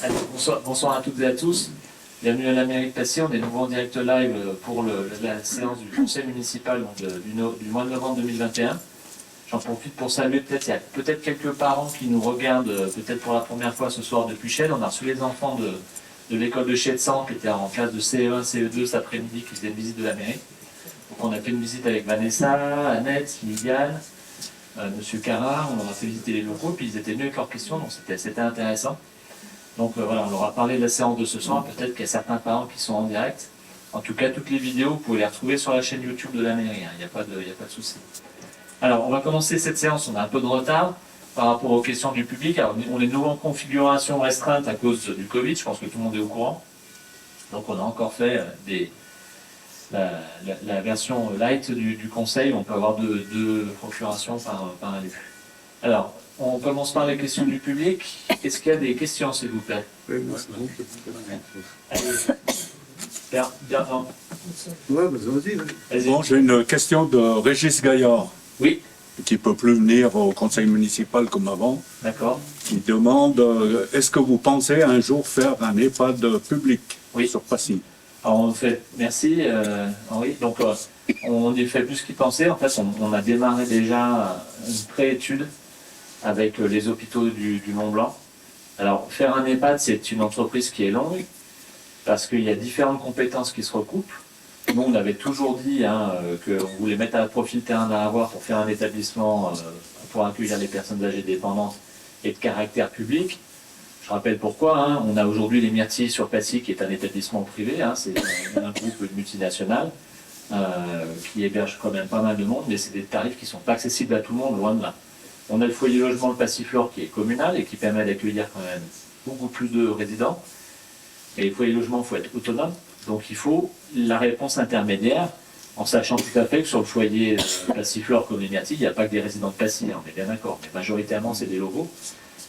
Allez, bonsoir à toutes et à tous. Bienvenue à la mairie de Passy. On est nouveau en direct live pour la séance du conseil municipal du mois de novembre 2021. J'en profite pour saluer, il y a peut-être quelques parents qui nous regardent peut-être pour la première fois ce soir depuis Chelles. On a reçu les enfants de l'école de Chelles-Centre qui étaient en classe de CE1, CE2 cet après-midi qui faisaient une visite de la mairie. Donc on a fait une visite avec Vanessa, Annette, Liliane, Monsieur Carrard, on leur a fait visiter les locaux, puis ils étaient venus avec leurs questions, donc c'était intéressant. Donc voilà, on leur a parlé de la séance de ce soir, peut-être qu'il y a certains parents qui sont en direct. En tout cas, toutes les vidéos, vous pouvez les retrouver sur la chaîne YouTube de la mairie, il n'y a pas de souci. Alors, on va commencer cette séance, on a un peu de retard par rapport aux questions du public. Alors, on est nouveau en configuration restreinte à cause du Covid, je pense que tout le monde est au courant. Donc on a encore fait la version light du conseil, on peut avoir deux procurations par élu. Alors, on commence par les questions du public. Est-ce qu'il y a des questions, s'il vous plaît? Oui, moi, Bon, j'ai une question de Régis Gaillard. Oui. Qui ne peut plus venir au conseil municipal comme avant. D'accord. Qui demande est-ce que vous pensez un jour faire un EHPAD public sur Passy? Alors on fait, merci Henri. Donc on y fait plus qu'il pensait. En fait, on a démarré déjà une pré-étude avec les hôpitaux du Mont-Blanc. Alors faire un EHPAD, c'est une entreprise qui est longue parce qu'il y a différentes compétences qui se recoupent. Nous, on avait toujours dit qu'on voulait mettre à profit le terrain à avoir pour faire un établissement pour accueillir les personnes âgées dépendantes et de caractère public. Je rappelle pourquoi. On a aujourd'hui les Myrtilles sur Passy, qui est un établissement privé. C'est un groupe multinational qui héberge quand même pas mal de monde, mais c'est des tarifs qui ne sont pas accessibles à tout le monde, loin de là. On a le foyer logement, le Passiflore, qui est communal et qui permet d'accueillir quand même beaucoup plus de résidents. Et le foyer logement, il faut être autonome. Donc il faut la réponse intermédiaire, en sachant tout à fait que sur le foyer Passiflore comme les Myrtilles, il n'y a pas que des résidents de Passy, on est bien d'accord, mais majoritairement c'est des locaux.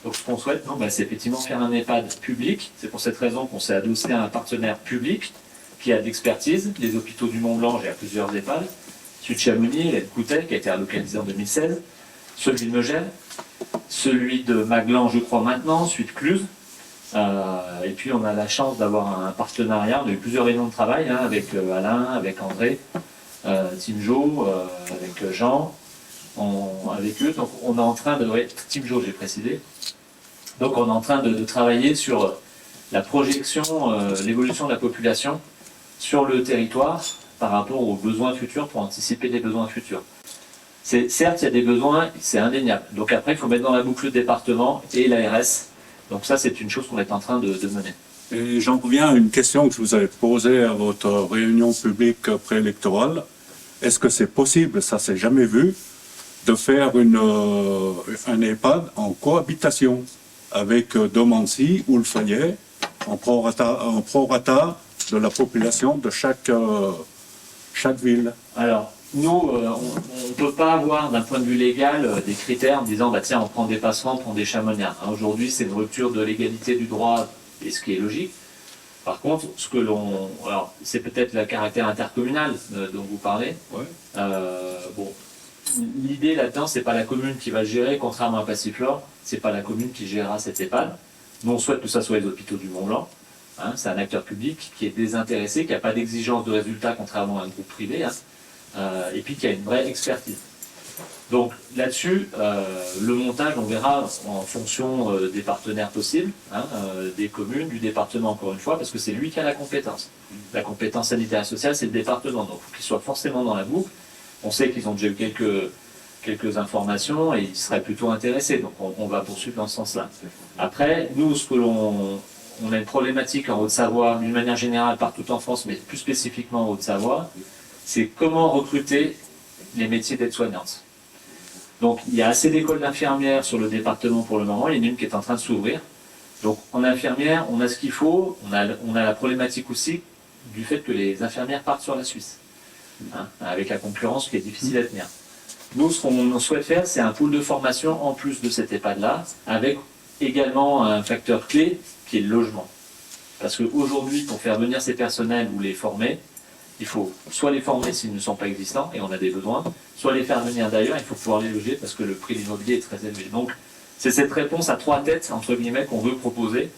Donc ce qu'on souhaite, c'est effectivement faire un EHPAD public. C'est pour cette raison qu'on s'est adossé à un partenaire public qui a de l'expertise. Les hôpitaux du Mont-Blanc, j'ai plusieurs EHPAD. Celui de Chamonix, et de Coutel, qui a été relocalisé en 2016. Celui de Megève, celui de Maglan, je crois maintenant, celui de Cluse. Et puis on a la chance d'avoir un partenariat. On a eu plusieurs réunions de travail avec Alain, avec André, Team Jo, avec Jean, avec eux. Donc on est en train de... Team Jo, j'ai précisé. Donc on est en train de travailler sur la projection, l'évolution de la population sur le territoire par rapport aux besoins futurs pour anticiper les besoins futurs. Certes, il y a des besoins, c'est indéniable. Donc après, il faut mettre dans la boucle le département et l'ARS. Donc ça, c'est une chose qu'on est en train de mener. Et j'en reviens à une question que je vous avais posée à votre réunion publique préélectorale. Est-ce que c'est possible, ça s'est jamais vu, de faire un EHPAD en cohabitation avec Domancy ou le Fayet, en prorata de la population de chaque ville? Alors, nous, on ne peut pas avoir, d'un point de vue légal, des critères en disant, tiens, on prend des passerands, on prend des chamoniards. Aujourd'hui, c'est une rupture de l'égalité du droit, et ce qui est logique. Par contre, alors, c'est peut-être le caractère intercommunal dont vous parlez. Ouais. L'idée là-dedans, c'est pas la commune qui va gérer, contrairement à Passiflore, c'est pas la commune qui gérera cet EHPAD. Nous, on souhaite que ça soit les hôpitaux du Mont-Blanc. C'est un acteur public qui est désintéressé, qui n'a pas d'exigence de résultat, contrairement à un groupe privé, et puis qui a une vraie expertise. Donc là-dessus, le montage, on verra en fonction des partenaires possibles, des communes, du département, encore une fois, parce que c'est lui qui a la compétence. La compétence sanitaire et sociale, c'est le département, donc il faut qu'il soit forcément dans la boucle. On sait qu'ils ont déjà eu quelques informations et ils seraient plutôt intéressés, donc on va poursuivre dans ce sens-là. Après, nous, on a une problématique en Haute-Savoie, d'une manière générale partout en France, mais plus spécifiquement en Haute-Savoie, c'est comment recruter les métiers d'aide-soignante. Donc il y a assez d'écoles d'infirmières sur le département pour le moment, il y en a une qui est en train de s'ouvrir. Donc en infirmière, on a ce qu'il faut, on a la problématique aussi du fait que les infirmières partent sur la Suisse, avec la concurrence qui est difficile à tenir. Nous, ce qu'on souhaite faire, c'est un pool de formation en plus de cet EHPAD-là, avec également un facteur clé qui est le logement. Parce qu'aujourd'hui, pour faire venir ces personnels ou les former, il faut soit les former s'ils ne sont pas existants, et on a des besoins, soit les faire venir d'ailleurs, il faut pouvoir les loger parce que le prix de l'immobilier est très élevé. Donc, c'est cette réponse à trois têtes, entre guillemets, qu'on veut proposer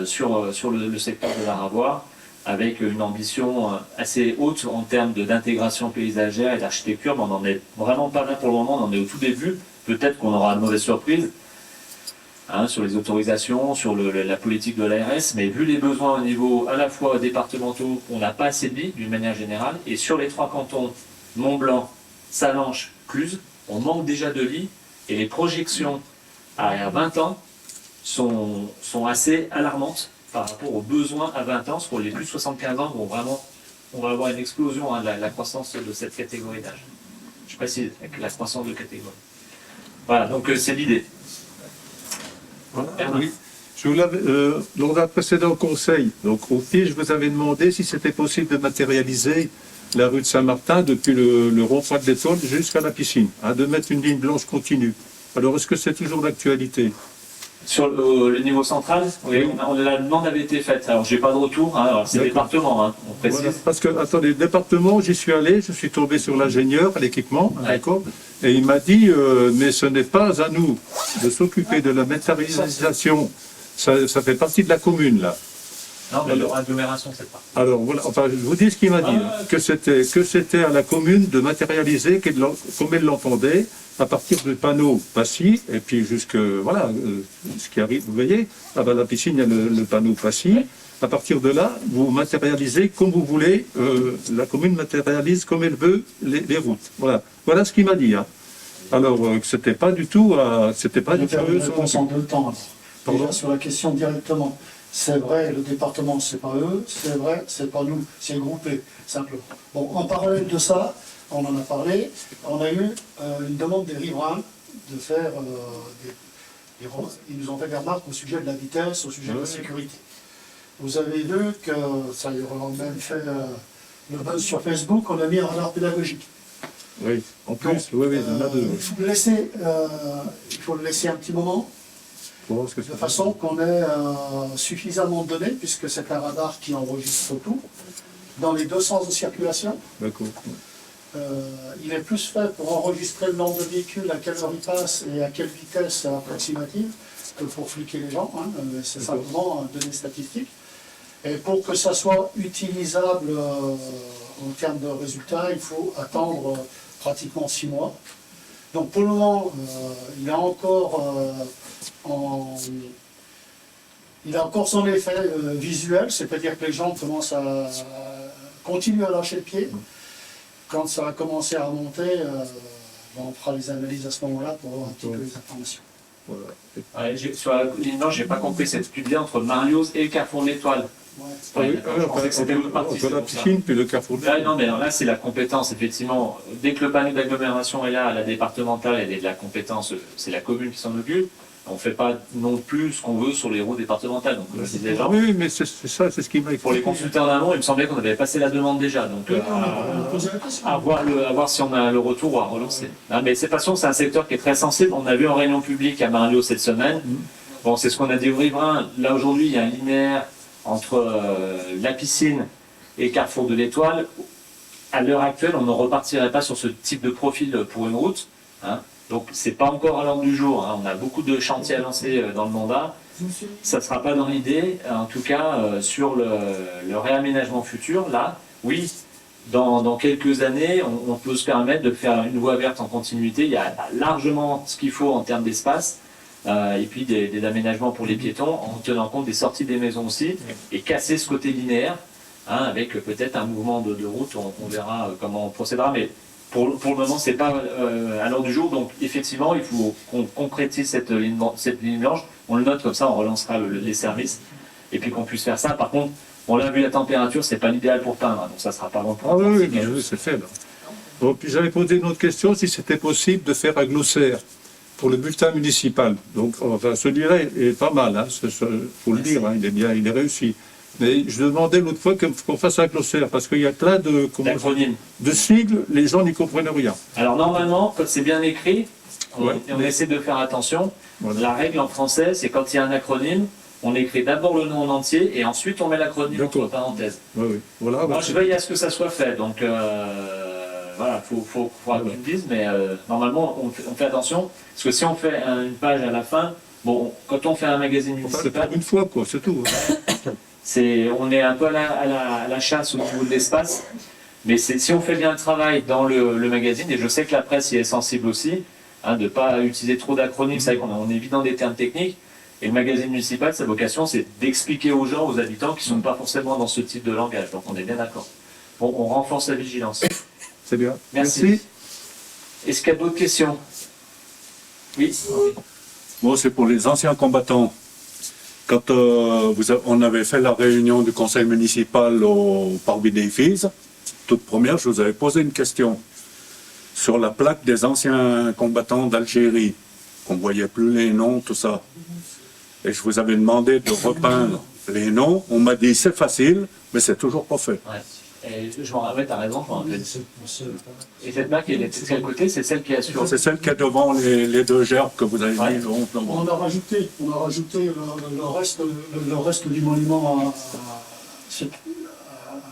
sur le secteur de l'Aravoir, avec une ambition assez haute en termes d'intégration paysagère et d'architecture, mais on n'en est vraiment pas là pour le moment, on en est au tout début. Peut-être qu'on aura de mauvaises surprises sur les autorisations, sur la politique de l'ARS, mais vu les besoins au niveau à la fois départementaux, on n'a pas assez de lits d'une manière générale, et sur les 3 cantons, Mont-Blanc, Sallanches, Cluses, on manque déjà de lits, et les projections à 20 ans sont assez alarmantes par rapport aux besoins à 20 ans, parce que les plus de 75 ans on va avoir une explosion de la croissance de cette catégorie d'âge. Je précise, avec la croissance de catégorie. Voilà, donc c'est l'idée. Oui. Lors d'un précédent conseil, donc au pied, je vous avais demandé si c'était possible de matérialiser la rue de Saint-Martin depuis le rond-point de l'Étoile jusqu'à la piscine, de mettre une ligne blanche continue. Alors, est-ce que c'est toujours d'actualité? Sur le niveau central, oui, la demande avait été faite. Alors, j'ai pas de retour, c'est le département, on précise. Voilà, parce que, attendez, le département, j'y suis allé, je suis tombé sur l'ingénieur à l'équipement, d'accord, et il m'a dit, mais ce n'est pas à nous de s'occuper de la matérialisation, ça fait partie de la commune, là. Non, mais l'agglomération, c'est pas. Alors, voilà, enfin, je vous dis ce qu'il m'a dit, que c'était à la commune de matérialiser, comme elle l'entendait, à partir du panneau Passy, et puis jusque, voilà, ce qui arrive, vous voyez, là-bas à la piscine, il y a le panneau Passy. À partir de là, vous matérialisez comme vous voulez, la commune matérialise comme elle veut les routes. Voilà, voilà ce qu'il m'a dit. Alors, c'était pas du tout, c'était pas du tout. Une réponse en 2 temps. Pardon. Déjà sur la question directement. C'est vrai, le département, c'est pas eux, c'est vrai, c'est pas nous, c'est groupé, simplement. Bon, en parallèle de ça, on en a parlé, on a eu une demande des riverains de faire ils nous ont fait des remarques au sujet de la vitesse, au sujet de la sécurité. Vous avez vu que, ça y aura même fait le buzz sur Facebook, on a mis un radar pédagogique. Oui, en plus, donc, oui, il y en a 2. Il faut le laisser un petit moment, de de façon qu'on ait suffisamment de données, puisque c'est un radar qui enregistre tout, dans les 2 sens de circulation. D'accord. Il est plus fait pour enregistrer le nombre de véhicules, à quelle heure ils passent et à quelle vitesse approximative, que pour fliquer les gens. C'est simplement données statistiques. Et pour que ça soit utilisable en termes de résultats, il faut attendre pratiquement 6 mois. Donc pour le moment, il a encore son effet visuel, c'est-à-dire que les gens commencent à continuer à lâcher le pied. Quand ça va commencer à remonter, on fera les analyses à ce moment-là pour avoir un petit peu les informations. Voilà. Sur la ligne blanche, j'ai pas compris cette petite lien entre Marioz et Carrefour de l'Étoile. Oui, je pensais que c'était l'autre partie. entre la piscine puis le carrefour. Non, mais alors là, c'est la compétence, effectivement. Dès que le panneau d'agglomération est là, à la départementale, elle est de la compétence, c'est la commune qui s'en occupe. On ne fait pas non plus ce qu'on veut sur les routes départementales. Donc, c'est déjà. Oui, mais c'est ça, c'est ce qui m'a expliqué. Pour les consultants d'amont, il me semblait qu'on avait passé la demande déjà. Donc, à voir si on a le retour ou à relancer. Non, mais c'est façon, c'est un secteur qui est très sensible. On a vu en réunion publique à Mario cette semaine. Bon, c'est ce qu'on a dit aux riverains. Là, aujourd'hui, il y a un linéaire entre la piscine et Carrefour de l'Étoile. À l'heure actuelle, on ne repartirait pas sur ce type de profil pour une route. Donc, c'est pas encore à l'ordre du jour. On a beaucoup de chantiers à lancer dans le mandat. Ça ne sera pas dans l'idée. En tout cas, sur le réaménagement futur, là, oui, dans quelques années, on peut se permettre de faire une voie verte en continuité. Il y a largement ce qu'il faut en termes d'espace. Et puis des aménagements pour les piétons, en tenant compte des sorties des maisons aussi, et casser ce côté linéaire, avec peut-être un mouvement de route. On verra comment on procédera. Mais pour le moment, c'est pas à l'ordre du jour, donc effectivement, il faut qu'on concrétise cette ligne blanche. On le note comme ça, on relancera les services, et puis qu'on puisse faire ça. Par contre, on l'a vu, la température, c'est pas l'idéal pour peindre, donc ça sera pas bon pour. Ah oui, c'est fait. Là. Bon, puis j'avais posé une autre question, si c'était possible de faire un glossaire pour le bulletin municipal. Donc, enfin, celui-là est pas mal, il faut le dire, il est bien, il est réussi. Mais je demandais l'autre fois qu'on fasse un glossaire, parce qu'il y a plein de sigles, les gens n'y comprennent rien. Alors normalement, quand c'est bien écrit, on essaie de faire attention. Voilà. La règle en français, c'est quand il y a un acronyme, on écrit d'abord le nom en entier, et ensuite on met l'acronyme entre parenthèses. Oui. Voilà, moi, je veille à ce que ça soit fait, donc voilà, il faut que tu me dises, mais normalement, on fait attention, parce que si on fait une page à la fin, Bon, quand on fait un magazine Enfin, le municipal, faire une fois, quoi, c'est tout. on est un peu à la chasse au niveau de l'espace, mais si on fait bien le travail dans le magazine, et je sais que la presse y est sensible aussi, de ne pas utiliser trop d'acronymes, c'est vrai qu'on est vite dans des termes techniques, et le magazine municipal, sa vocation, c'est d'expliquer aux gens, aux habitants, qui ne sont pas forcément dans ce type de langage, donc on est bien d'accord. Bon, on renforce la vigilance. C'est bien. Merci. Est-ce qu'il y a d'autres questions? Oui. Bon, c'est pour les anciens combattants. Quand on avait fait la réunion du conseil municipal au Parvis des Filles, toute première, je vous avais posé une question sur la plaque des anciens combattants d'Algérie. On ne voyait plus les noms, tout ça. Et je vous avais demandé de repeindre les noms. On m'a dit c'est facile, mais c'est toujours pas fait. Ouais. Et je m'en rappelle, t'as raison, je m'en rappelle. Et cette plaque, elle est de quel côté? C'est celle qui est sur... C'est celle qui est devant les deux gerbes que vous avez mis le 11 novembre. On a rajouté le reste du monument à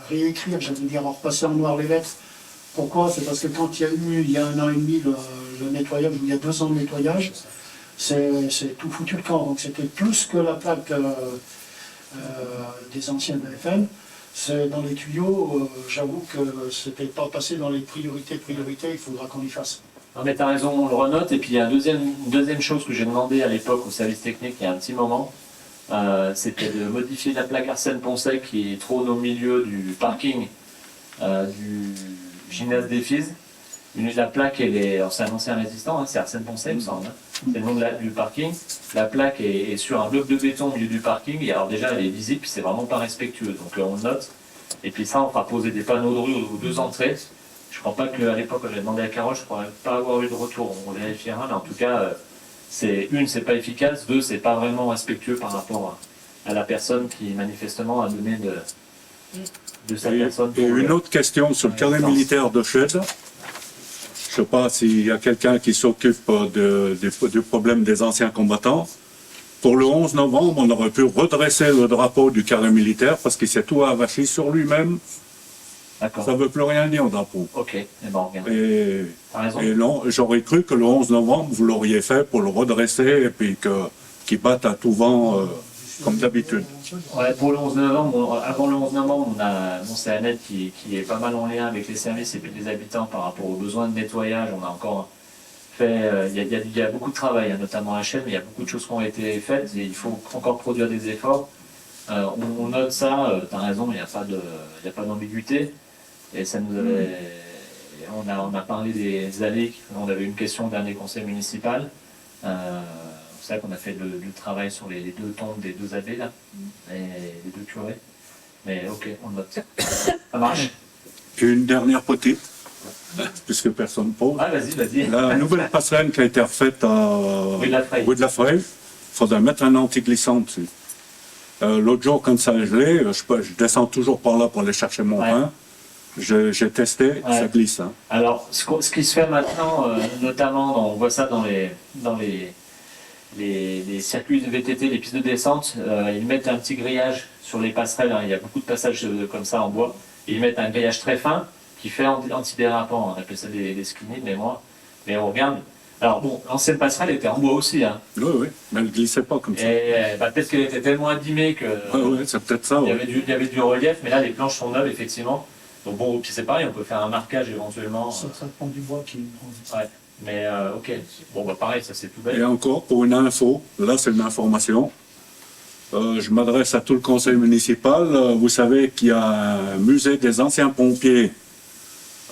réécrire, j'allais dire, en repassant en noir les lettres. Pourquoi? C'est parce que quand il y a eu, il y a 1 an et demi, le nettoyage, ou il y a 2 ans de nettoyage, c'est tout foutu le camp. Donc c'était plus que la plaque des anciens BFM. C'est dans les tuyaux, j'avoue que c'était pas passé dans les priorités, il faudra qu'on y fasse. Non mais t'as raison, on le renote. Et puis il y a une deuxième chose que j'ai demandé à l'époque au service technique il y a un petit moment, c'était de modifier la plaque Arsène Poncet qui trône au milieu du parking du gymnase des Filles. La plaque, c'est un ancien résistant, c'est Arsène Poncet, il me semble. C'est le nom du parking. La plaque est sur un bloc de béton au milieu du parking. Et alors déjà, elle est visible, puis c'est vraiment pas respectueux. Donc on le note. Et puis ça, on fera poser des panneaux de rue aux 2 entrées. Je crois pas qu'à l'époque, quand j'ai demandé à Carole, je ne crois pas avoir eu de retour. On vérifiera, mais en tout cas, c'est pas efficace. 2, c'est pas vraiment respectueux par rapport à la personne qui manifestement a donné de sa personne. Et une autre question sur le carré militaire de Chède. Je ne sais pas s'il y a quelqu'un qui s'occupe du problème des anciens combattants. Pour le 11 novembre, on aurait pu redresser le drapeau du carré militaire parce qu'il s'est tout avachi sur lui-même. D'accord. Ça ne veut plus rien dire, drapeau. Ok, et ben on regarde. T'as raison. Et non, j'aurais cru que le 11 novembre, vous l'auriez fait pour le redresser et puis qu'il batte à tout vent comme d'habitude. Ouais, pour le 11 novembre, avant le 11 novembre, on a mon CNET qui est pas mal en lien avec les services et puis les habitants par rapport aux besoins de nettoyage. On a encore fait, il y a beaucoup de travail, notamment à Chelles, mais il y a beaucoup de choses qui ont été faites et il faut encore produire des efforts. On note ça, tu as raison, il n'y a pas d'ambiguïté. Et ça nous avait, on a parlé des allées, on avait une question au dernier conseil municipal. C'est ça qu'on a fait du travail sur les 2 tombes des 2 abbés là, et les 2 curés. Mais ok, on note. Ça marche. Puis une dernière petite, puisque personne ne pose. Ah vas-y. La nouvelle passerelle qui a été refaite à Rue de la Fraye. Rue de la Fraye, il faudrait mettre un anti-glissant dessus. L'autre jour, quand ça a gelé, je descends toujours par là pour aller chercher mon pain. J'ai testé, ça glisse. Hein. Alors, ce qui se fait maintenant, notamment, on voit ça dans les circuits de VTT, les pistes de descente, ils mettent un petit grillage sur les passerelles. Il y a beaucoup de passages comme ça en bois. Ils mettent un grillage très fin qui fait antidérapant. On appelle ça des skinny de mémoire. Mais on regarde. Alors bon, l'ancienne passerelle était en bois aussi. Hein. Oui, mais elle ne glissait pas comme ça. Et peut-être qu'elle était tellement abîmée que Oui, c'est peut-être ça. il y avait du relief, mais là les planches sont neuves effectivement. Donc bon, puis c'est pareil, on peut faire un marquage éventuellement. C'est le traitement du bois qui... Ouais. Mais ok, bon bah pareil, ça c'est tout bête. Et encore, pour une info, là c'est une information, je m'adresse à tout le conseil municipal. Vous savez qu'il y a un musée des anciens pompiers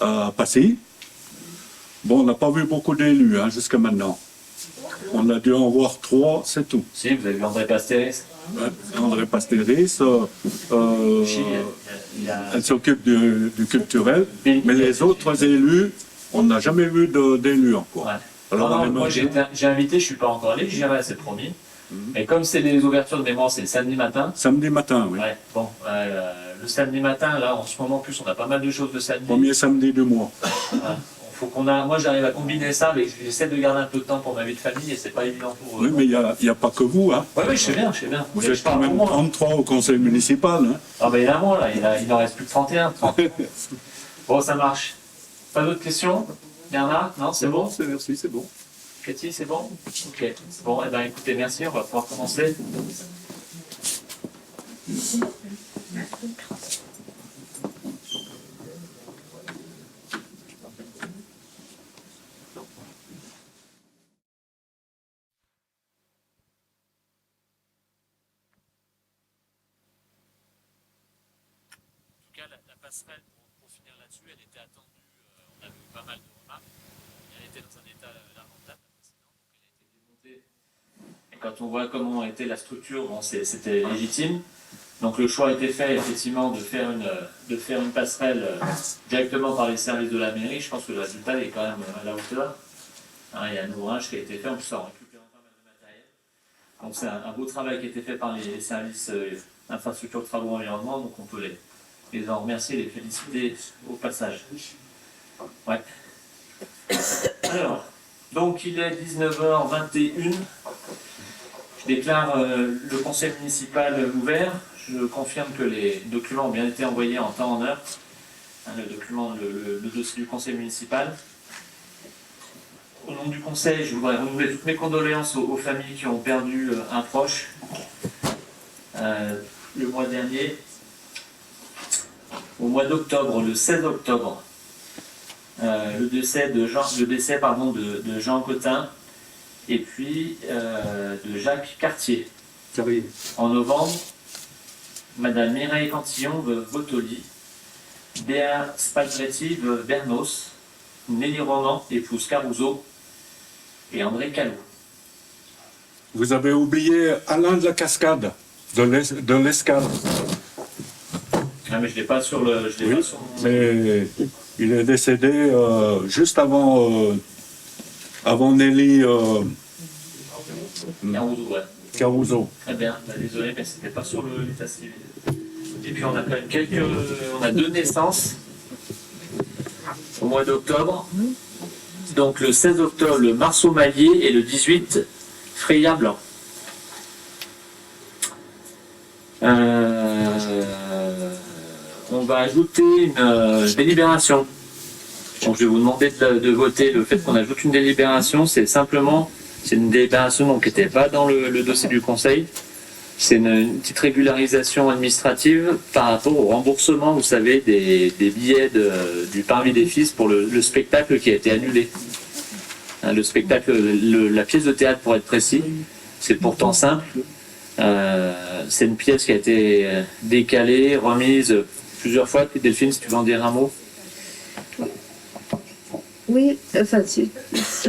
à Passy. Bon, on n'a pas vu beaucoup d'élus jusqu'à maintenant. On a dû en voir 3, c'est tout. Si, vous avez vu André Pastéris. André Pastéris, elle s'occupe du culturel, mais les autres élus, on n'a jamais vu d'élus encore. Ouais. Alors, moi j'ai invité, je ne suis pas encore allé, j'irai, c'est promis. Mais comme c'est les ouvertures de mémoire, c'est le samedi matin. Samedi matin, oui. Ouais, bon, le samedi matin, là, en ce moment, en plus, on a pas mal de choses le samedi. Premier samedi du mois. Ouais. Faut moi, j'arrive à combiner ça, mais j'essaie de garder un peu de temps pour ma vie de famille et c'est pas évident pour eux. Oui, mais il n'y a pas que vous. Hein. Oui, je sais bien. Vous êtes quand même 33 au conseil municipal. Hein. Ah, ben évidemment, là, il en reste plus que 31. Bon, ça marche. Pas d'autres questions? Bernard? Non, c'est bon? Merci, c'est bon. Cathy, c'est bon? Ok. Bon, eh ben, écoutez, merci, on va pouvoir commencer. En tout cas, la passerelle, pour finir là-dessus, elle était attendue, on a eu pas mal de remarques. Elle était dans un état lamentable, donc elle a été démontée. Et quand on voit comment était la structure, bon, c'était légitime. Donc le choix a été fait effectivement de faire une passerelle directement par les services de la mairie. Je pense que le résultat est quand même à la hauteur. Hein, il y a un ouvrage qui a été fait, en plus en récupérant pas mal de matériel. Donc c'est un beau travail qui a été fait par les services infrastructures, travaux, environnement, donc on peut les en remercier, les féliciter au passage. Ouais. Alors, donc il est 19h21. Je déclare le conseil municipal ouvert. Je confirme que les documents ont bien été envoyés en temps et en heure. Hein, le dossier du conseil municipal. Au nom du conseil, je voudrais renouveler toutes mes condoléances aux familles qui ont perdu un proche le mois dernier. Au mois d'octobre, le 16 octobre, le décès de Jean Cotin et puis de Jacques Cartier. En novembre, Madame Mireille Cantillon, veuve Bottoli, Béa Spaltretti, veuve Bernos, Nelly Roman, épouse Caruso, et André Callot. Vous avez oublié Alain de la Cascade, de l'Escale. Ah, mais je ne l'ai pas sur le. Je l'ai Oui, pas sur mon... mais il est décédé juste avant Nelly Caruso, ouais. Caruso. Très bien, bah, désolé, mais c'était pas sur l'état civil. Et puis on a quand même on a 2 naissances au mois d'octobre. Donc le 16 octobre, le Marceau Mallier et le 18, Freya Blanc. On va ajouter une délibération. Donc je vais vous demander de voter le fait qu'on ajoute une délibération. C'est une délibération donc, qui n'était pas dans le dossier du conseil. C'est une petite régularisation administrative par rapport au remboursement, vous savez, des billets du parvis des fils pour le spectacle qui a été annulé. Hein, le spectacle, la pièce de théâtre pour être précis, c'est pourtant simple. C'est une pièce qui a été décalée, remise plusieurs fois. Delphine, si tu veux en dire un mot. Oui, enfin, si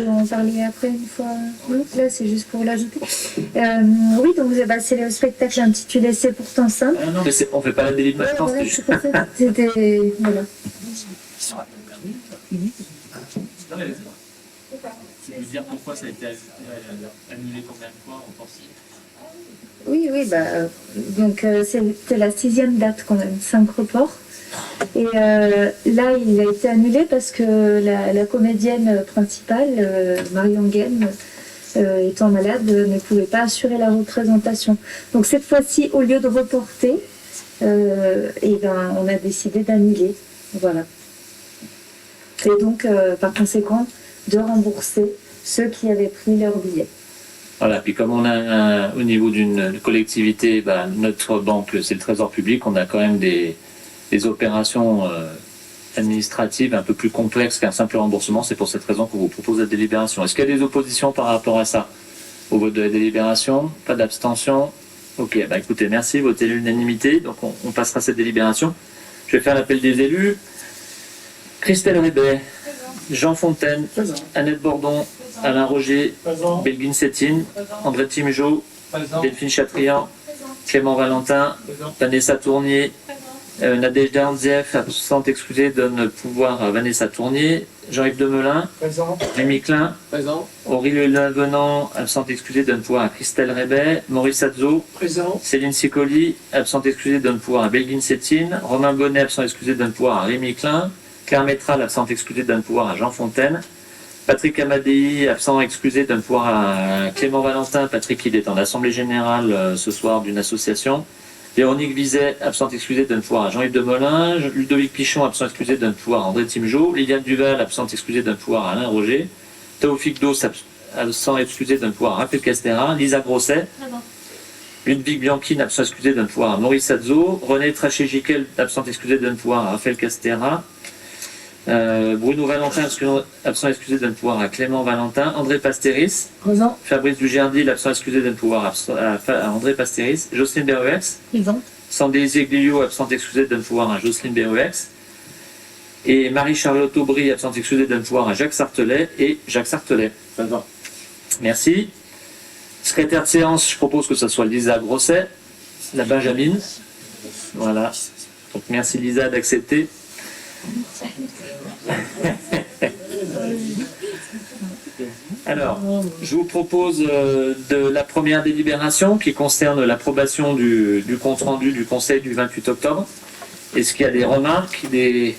on parlait après une fois, oui, là c'est juste pour l'ajouter. Oui, donc c'est le spectacle intitulé C'est pourtant simple. Ah non, mais on ne fait pas la délibération, Ouais, c'était voilà, juste... c'était, voilà. Non, mais tu veux dire pourquoi ça a été annulé combien de fois en pense. Oui, donc c'était la 6e date quand même, 5 reports. Et là, il a été annulé parce que la comédienne principale, Marion Guesme, étant malade, ne pouvait pas assurer la représentation. Donc cette fois-ci, au lieu de reporter, on a décidé d'annuler. Voilà. Et donc, par conséquent, de rembourser ceux qui avaient pris leur billet. Voilà, puis comme on a au niveau d'une collectivité, notre banque, c'est le Trésor public, on a quand même des opérations administratives un peu plus complexes qu'un simple remboursement. C'est pour cette raison qu'on vous propose la délibération. Est-ce qu'il y a des oppositions par rapport à ça? Au vote de la délibération? Pas d'abstention? Ok, écoutez, merci, votez l'unanimité. Donc on passera cette délibération. Je vais faire l'appel des élus. Christelle Rébet, Jean Fontaine, Annette Bordon, Alain Roger, Belguine Sétine, André Timjot, Delphine Chatrian, Clément Valentin, Vanessa Tournier, Nadejda Anzieff, absente excusée, donne pouvoir à Vanessa Tournier, Jean-Yves Demelin, Rémi Klein, Aurélie Lavenant, absente excusée, donne pouvoir à Christelle Rébet, Maurice Azzo, Céline Sicoli, absente excusée, donne pouvoir à Belguine Sétine, Romain Bonnet, absent excusé, donne pouvoir à Rémi Klein, Claire Métral, absente excusée, donne pouvoir à Jean Fontaine, Patrick Amadei, absent excusé, donne pouvoir à Clément Valentin. Patrick, il est en assemblée générale ce soir d'une association. Véronique Vizet, absente excusée, donne pouvoir à Jean-Yves Demelin. Ludovic Pichon, absent excusé, donne pouvoir à André Timjot. Liliane Duval, absente excusée, donne pouvoir à Alain Roger. Taoufik Dos, absent excusé, donne pouvoir à Raphaël Castera. Lisa Grosset. Ludwig Bianchi, absent excusé, donne pouvoir à Maurice Azzo. René Trachet-Giquel, absent excusé, donne pouvoir à Raphaël Castera. Bruno Valentin, absent excusé, donne pouvoir à Clément Valentin. André Pastéris. Présent. Fabrice Dujardil, absent excusé, donne pouvoir à André Pastéris. Jocelyne Beruex. Présent. Sandé Zeglio, absent excusé, donne pouvoir à Jocelyne Beruex. Et Marie-Charlotte Aubry, absent excusé, donne pouvoir à Jacques Sartelet. Et Jacques Sartelet. Merci. Secrétaire de séance, je propose que ce soit Lisa Grosset, la Benjamine. Voilà. Donc merci Lisa d'accepter. Alors, je vous propose de la première délibération qui concerne l'approbation du compte-rendu du Conseil du 28 octobre. Est-ce qu'il y a des remarques, des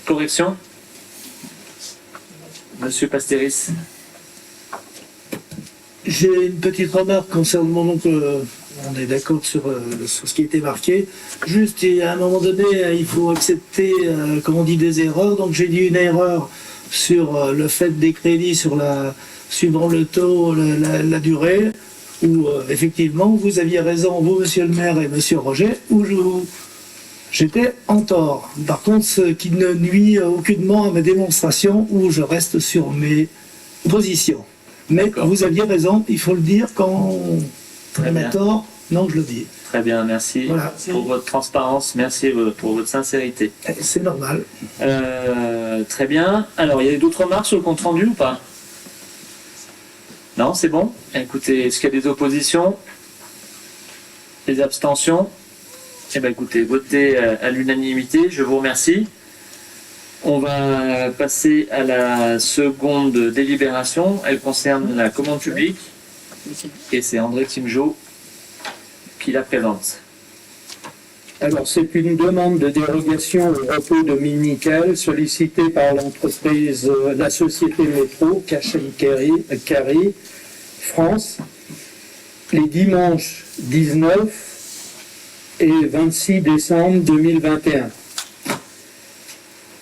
corrections? Monsieur Pastéris. J'ai une petite remarque concernant, donc, on est d'accord sur ce qui était marqué. Juste, à un moment donné, il faut accepter, comme on dit, des erreurs. Donc j'ai dit une erreur sur le fait des crédits, suivant le taux, la durée, où effectivement, vous aviez raison, vous, monsieur le maire et monsieur Roger, où j'étais en tort. Par contre, ce qui ne nuit aucunement à ma démonstration, où je reste sur mes positions. Mais vous aviez raison, il faut le dire quand on a tort, non, je le dis. Très bien, merci Voilà. pour votre transparence, merci pour votre sincérité. C'est normal. Très bien. Alors, il y a d'autres remarques sur le compte rendu ou pas? Non, c'est bon. Écoutez, est-ce qu'il y a des oppositions? Des abstentions? Eh bien, écoutez, votez à l'unanimité. Je vous remercie. On va passer à la seconde délibération. Elle concerne la commande publique. Et c'est André Timjot qui la présente. Alors, c'est une demande de dérogation au repos dominical sollicitée par l'entreprise, la société Métro, Cash & Carry, France, les dimanches 19 et 26 décembre 2021.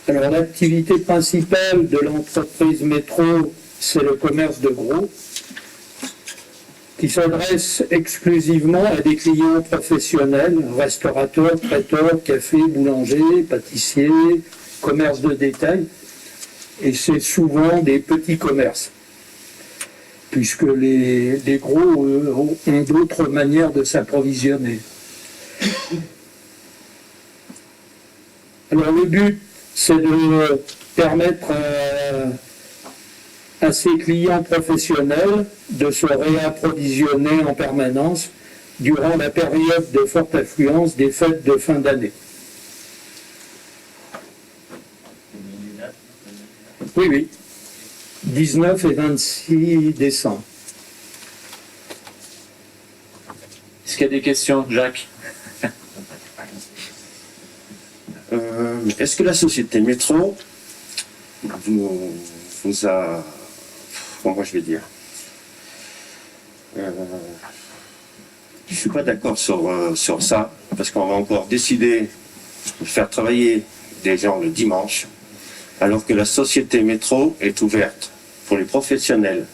Alors, l'activité principale de l'entreprise Métro, c'est le commerce de gros, qui s'adresse exclusivement à des clients professionnels, restaurateurs, traiteurs, cafés, boulangers, pâtissiers, commerce de détail, et c'est souvent des petits commerces, puisque les gros ont d'autres manières de s'approvisionner. Alors le but, c'est de permettre à ces clients professionnels de se réapprovisionner en permanence durant la période de forte affluence des fêtes de fin d'année. Oui, 19 et 26 décembre. Est-ce qu'il y a des questions, Jacques? Est-ce que la société Métro vous a... Comment je vais dire, je ne suis pas d'accord sur ça, parce qu'on va encore décider de faire travailler des gens le dimanche, alors que la société Métro est ouverte pour les professionnels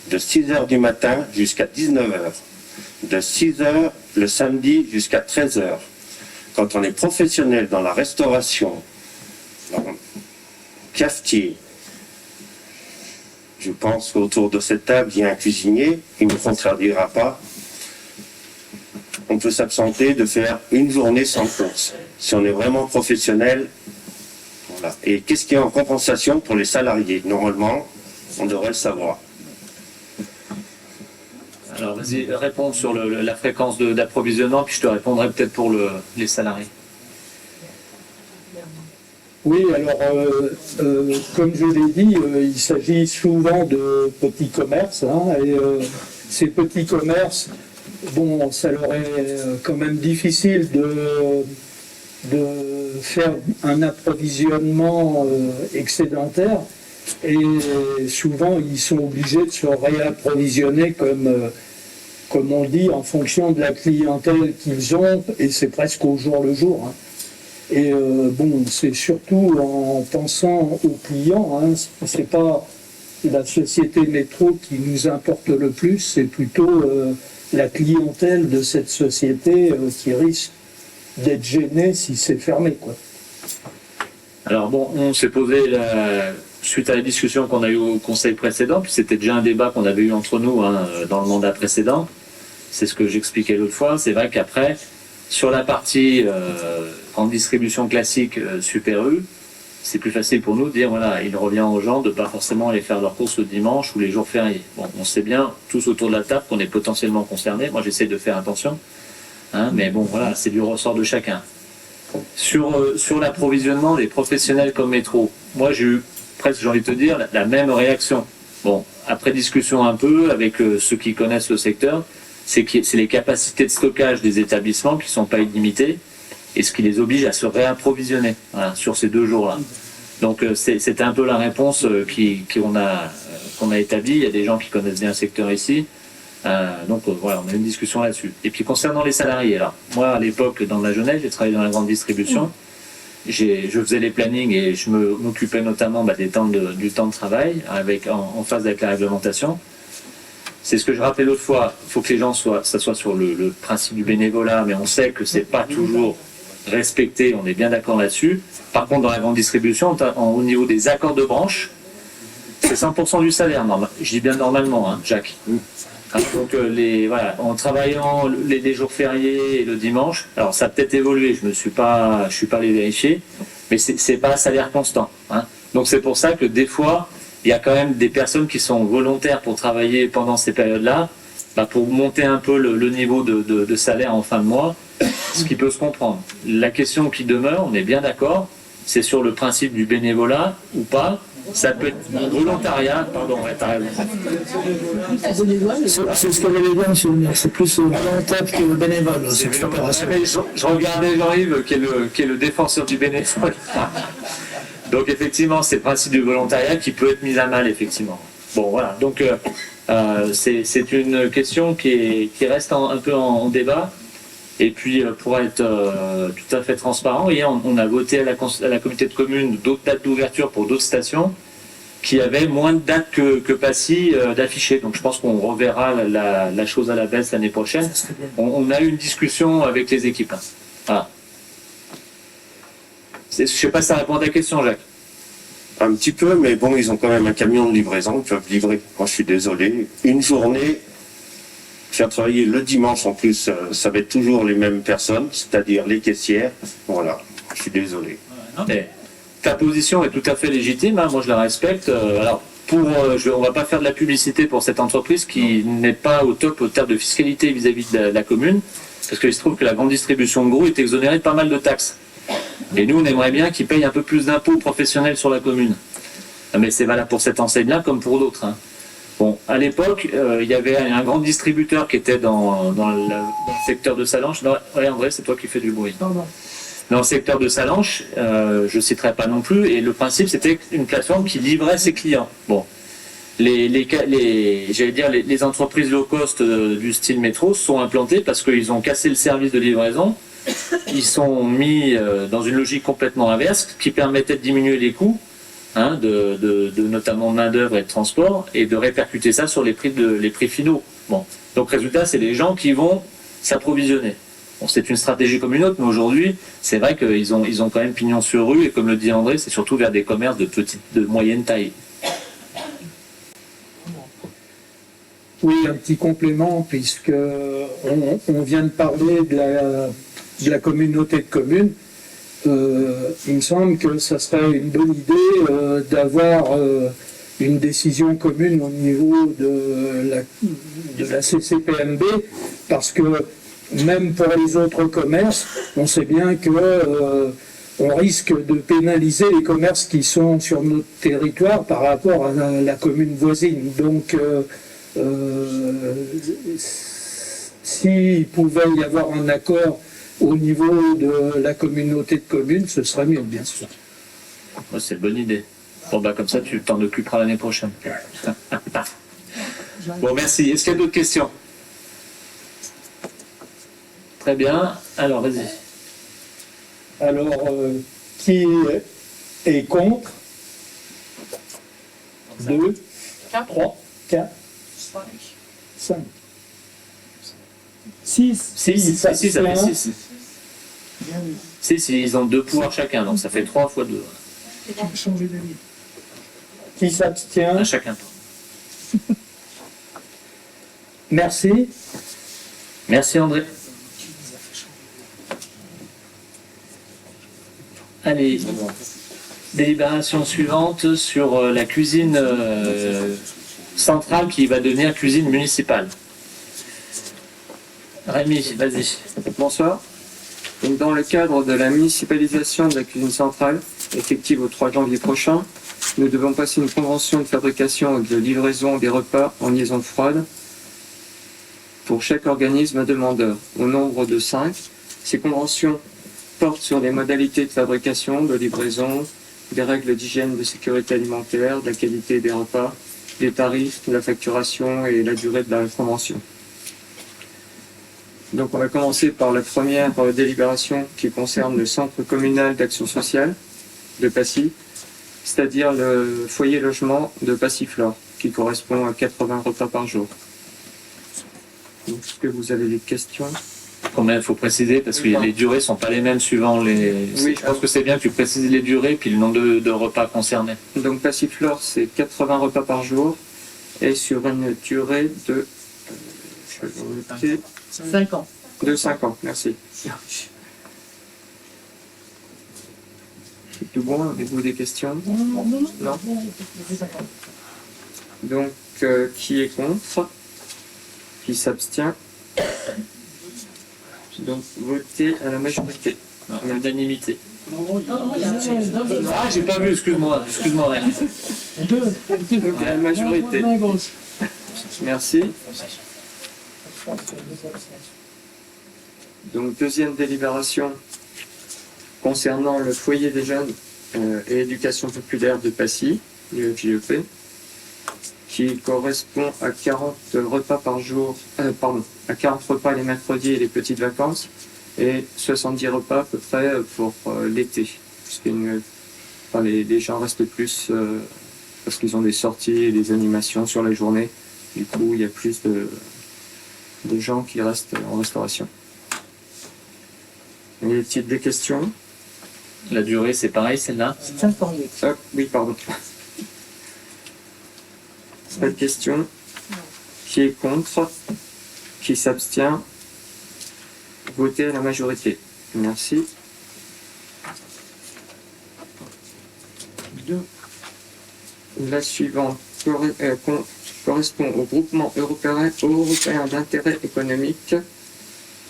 de 6h du matin jusqu'à 19h, de 6h le samedi jusqu'à 13h. Quand on est professionnel dans la restauration, dans le cafetier, je pense qu'autour de cette table, il y a un cuisinier, il ne contredira pas. On peut s'absenter de faire une journée sans course. Si on est vraiment professionnel, voilà. Et qu'est-ce qu'il y a en compensation pour les salariés? Normalement, on devrait le savoir. Alors, vas-y, réponds sur la fréquence d'approvisionnement, puis je te répondrai peut-être pour les salariés. Oui, alors, comme je l'ai dit, il s'agit souvent de petits commerces, hein, et ces petits commerces, bon, ça leur est quand même difficile de faire un approvisionnement excédentaire, et souvent ils sont obligés de se réapprovisionner comme on dit, en fonction de la clientèle qu'ils ont, et c'est presque au jour le jour. Hein. Et bon, c'est surtout en pensant aux clients, hein, c'est pas la société métro qui nous importe le plus, c'est plutôt la clientèle de cette société qui risque d'être gênée si c'est fermé, quoi. Alors bon, on s'est posé, suite à la discussion qu'on a eue au conseil précédent, puis c'était déjà un débat qu'on avait eu entre nous hein, dans le mandat précédent, c'est ce que j'expliquais l'autre fois, c'est vrai qu'après, sur la partie en distribution classique Super U, c'est plus facile pour nous de dire, voilà, il revient aux gens de pas forcément aller faire leurs courses le dimanche ou les jours fériés. Bon, on sait bien, tous autour de la table, qu'on est potentiellement concernés, moi j'essaie de faire attention, hein, mais bon, voilà, c'est du ressort de chacun. Sur l'approvisionnement des professionnels comme métro, moi j'ai eu presque, j'ai envie de te dire, la même réaction. Bon, après discussion un peu avec ceux qui connaissent le secteur, c'est les capacités de stockage des établissements qui ne sont pas illimitées et ce qui les oblige à se réapprovisionner voilà, sur ces 2 jours-là. Donc c'était un peu la réponse qu'on a établie. Il y a des gens qui connaissent bien le secteur ici. Donc voilà, on a eu une discussion là-dessus. Et puis concernant les salariés, alors, moi à l'époque dans ma jeunesse, j'ai travaillé dans la grande distribution. Je faisais les plannings et je m'occupais notamment du temps de travail en phase avec la réglementation. C'est ce que je rappelais l'autre fois, il faut que les gens ça soit sur le principe du bénévolat, mais on sait que c'est pas toujours respecté, on est bien d'accord là-dessus. Par contre, dans la grande distribution, au niveau des accords de branche, c'est 100% du salaire, je dis bien normalement, hein, Jacques. Donc voilà, en travaillant les jours fériés et le dimanche, alors ça a peut-être évolué, je suis pas allé vérifier, mais c'est pas un salaire constant. Hein. Donc c'est pour ça que des fois, il y a quand même des personnes qui sont volontaires pour travailler pendant ces périodes-là, pour monter un peu le niveau de salaire en fin de mois, ce qui peut se comprendre. La question qui demeure, on est bien d'accord, c'est sur le principe du bénévolat ou pas. Ça peut être volontariat, pardon, ouais, t'as raison. C'est ce que j'allais dire, monsieur le maire. C'est plus volontaire que bénévole, cette opération. Je regardais Jean-Yves, qui est le défenseur du bénévole. Donc effectivement, c'est le principe du volontariat qui peut être mis à mal, effectivement. Bon, voilà. Donc c'est une question qui reste un peu en débat. Et puis, pour être tout à fait transparent, hier, on a voté à la communauté de communes d'autres dates d'ouverture pour d'autres stations qui avaient moins de dates que Passy d'afficher. Donc, je pense qu'on reverra la chose à la baisse l'année prochaine. On a eu une discussion avec les équipes. Hein. Voilà. Je ne sais pas si ça répond à ta question, Jacques. Un petit peu, mais bon, ils ont quand même un camion de livraison, ils peuvent livrer. Moi, je suis désolé. Une journée, faire travailler le dimanche en plus, ça va être toujours les mêmes personnes, c'est-à-dire les caissières. Voilà, je suis désolé. Non, mais ta position est tout à fait légitime, hein, moi je la respecte. Alors, on va pas faire de la publicité pour cette entreprise qui n'est pas au top au terme de fiscalité vis-à-vis de la commune, parce qu'il se trouve que la grande distribution de gros est exonérée de pas mal de taxes. Et nous, on aimerait bien qu'ils payent un peu plus d'impôts professionnels sur la commune. Mais c'est valable pour cette enseigne-là comme pour d'autres. Hein. Bon, à l'époque, il y avait un grand distributeur qui était dans le secteur de Salanches. Non, ouais, André, c'est toi qui fais du bruit. Pardon. Dans le secteur de Salanches, je ne citerai pas non plus, et le principe, c'était une plateforme qui livrait ses clients. Bon, j'allais dire, les entreprises low cost du style métro se sont implantées parce qu'ils ont cassé le service de livraison. Ils sont mis dans une logique complètement inverse qui permettait de diminuer les coûts, hein, de notamment main-d'œuvre et de transport, et de répercuter ça sur les prix finaux. Bon. Donc, résultat, c'est les gens qui vont s'approvisionner. Bon, c'est une stratégie comme une autre, mais aujourd'hui, c'est vrai qu'ils ont quand même pignon sur rue, et comme le dit André, c'est surtout vers des commerces de moyenne taille. Oui, un petit complément, puisque on vient de parler de la communauté de communes. Il me semble que ça serait une bonne idée d'avoir une décision commune au niveau de la CCPMB, parce que même pour les autres commerces, on sait bien que on risque de pénaliser les commerces qui sont sur notre territoire par rapport à la commune voisine. Donc, s'il pouvait y avoir un accord au niveau de la communauté de communes, ce serait mieux, bien sûr. Ouais, c'est une bonne idée. Bon, comme ça, tu t'en occuperas l'année prochaine. Bon, merci. Est-ce qu'il y a d'autres questions? Très bien. Alors, vas-y. Alors, qui est contre? 2. 3, 4, 5, 6. Si, ça fait 6. Si, ils ont 2 pouvoirs chacun, donc ça fait 3 fois 2. Qui s'abstient? À chacun. Merci. Merci André. Allez, délibération suivante sur la cuisine centrale qui va devenir cuisine municipale. Rémi, vas-y. Bonsoir. Donc, dans le cadre de la municipalisation de la cuisine centrale, effective au 3 janvier prochain, nous devons passer une convention de fabrication et de livraison des repas en liaison froide pour chaque organisme demandeur, au nombre de 5. Ces conventions portent sur les modalités de fabrication, de livraison, des règles d'hygiène, de sécurité alimentaire, de la qualité des repas, des tarifs, de la facturation et la durée de la convention. Donc on va commencer par la première délibération qui concerne le centre communal d'action sociale de Passy, c'est-à-dire le foyer logement de Passy-Flore, qui correspond à 80 repas par jour. Est-ce que vous avez des questions? Combien il faut préciser, parce que les durées sont pas les mêmes suivant les... Oui, je pense que c'est bien que tu précises les durées puis le nombre de repas concernés. Donc Passy-Flore, c'est 80 repas par jour et sur une durée de... 5 ans. De 5 ans, merci. C'est tout bon? Avez-vous des questions? Non. Donc, qui est contre? Qui s'abstient? Donc, votez à la majorité. L'unanimité. Non, Ah, j'ai pas vu, excuse-moi Rémi. Donc, à la majorité. Merci. Donc, deuxième délibération concernant le foyer des jeunes et éducation populaire de Passy, le FJEP, qui correspond à 40 repas par jour, à 40 repas les mercredis et les petites vacances, et 70 repas à peu près pour l'été, puisque les gens restent plus parce qu'ils ont des sorties et des animations sur la journée. Du coup, il y a plus de gens qui restent en restauration. Y a-t-il des questions? La durée, c'est pareil, celle-là? Oui, pardon. Pas de questions. Qui est contre? Qui s'abstient? Votez à la majorité. Merci. La suivante correspond au groupement européen d'intérêt économique.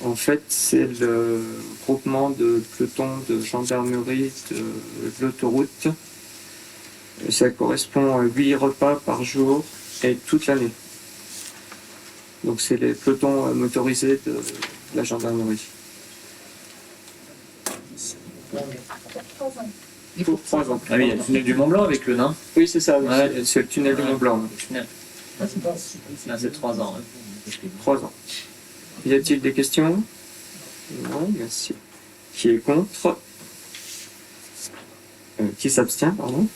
En fait, c'est le groupement de pelotons de gendarmerie de l'autoroute. Ça correspond à 8 repas par jour et toute l'année. Donc c'est les pelotons motorisés de la gendarmerie. Pour 3 ans. Ah oui, il y a le tunnel du Mont Blanc avec eux, non? Oui, c'est ça. Oui. Ouais. C'est le tunnel du Mont Blanc. Le tunnel. Là, c'est 3 ans. Ouais. 3 ans. Y a-t-il des questions? Non, merci. Qui est contre? Qui s'abstient, pardon?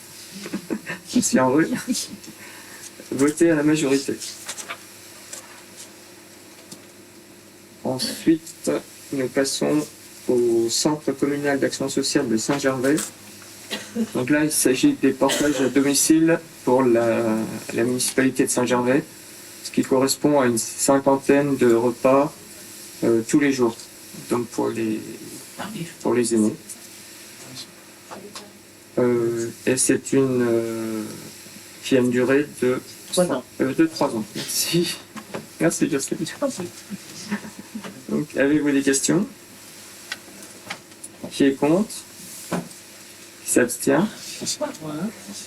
Je suis en rue. Votez à la majorité. Ensuite, nous passons au centre communal d'action sociale de Saint-Gervais. Donc là, il s'agit des portages à domicile pour la municipalité de Saint-Gervais, ce qui correspond à une 50aine de repas tous les jours, donc pour les aînés. Et c'est qui a une durée de 3 ans. De 3 ans. Merci. Merci, Jocelyne. Donc, avez-vous des questions? Qui est contre? Qui s'abstient?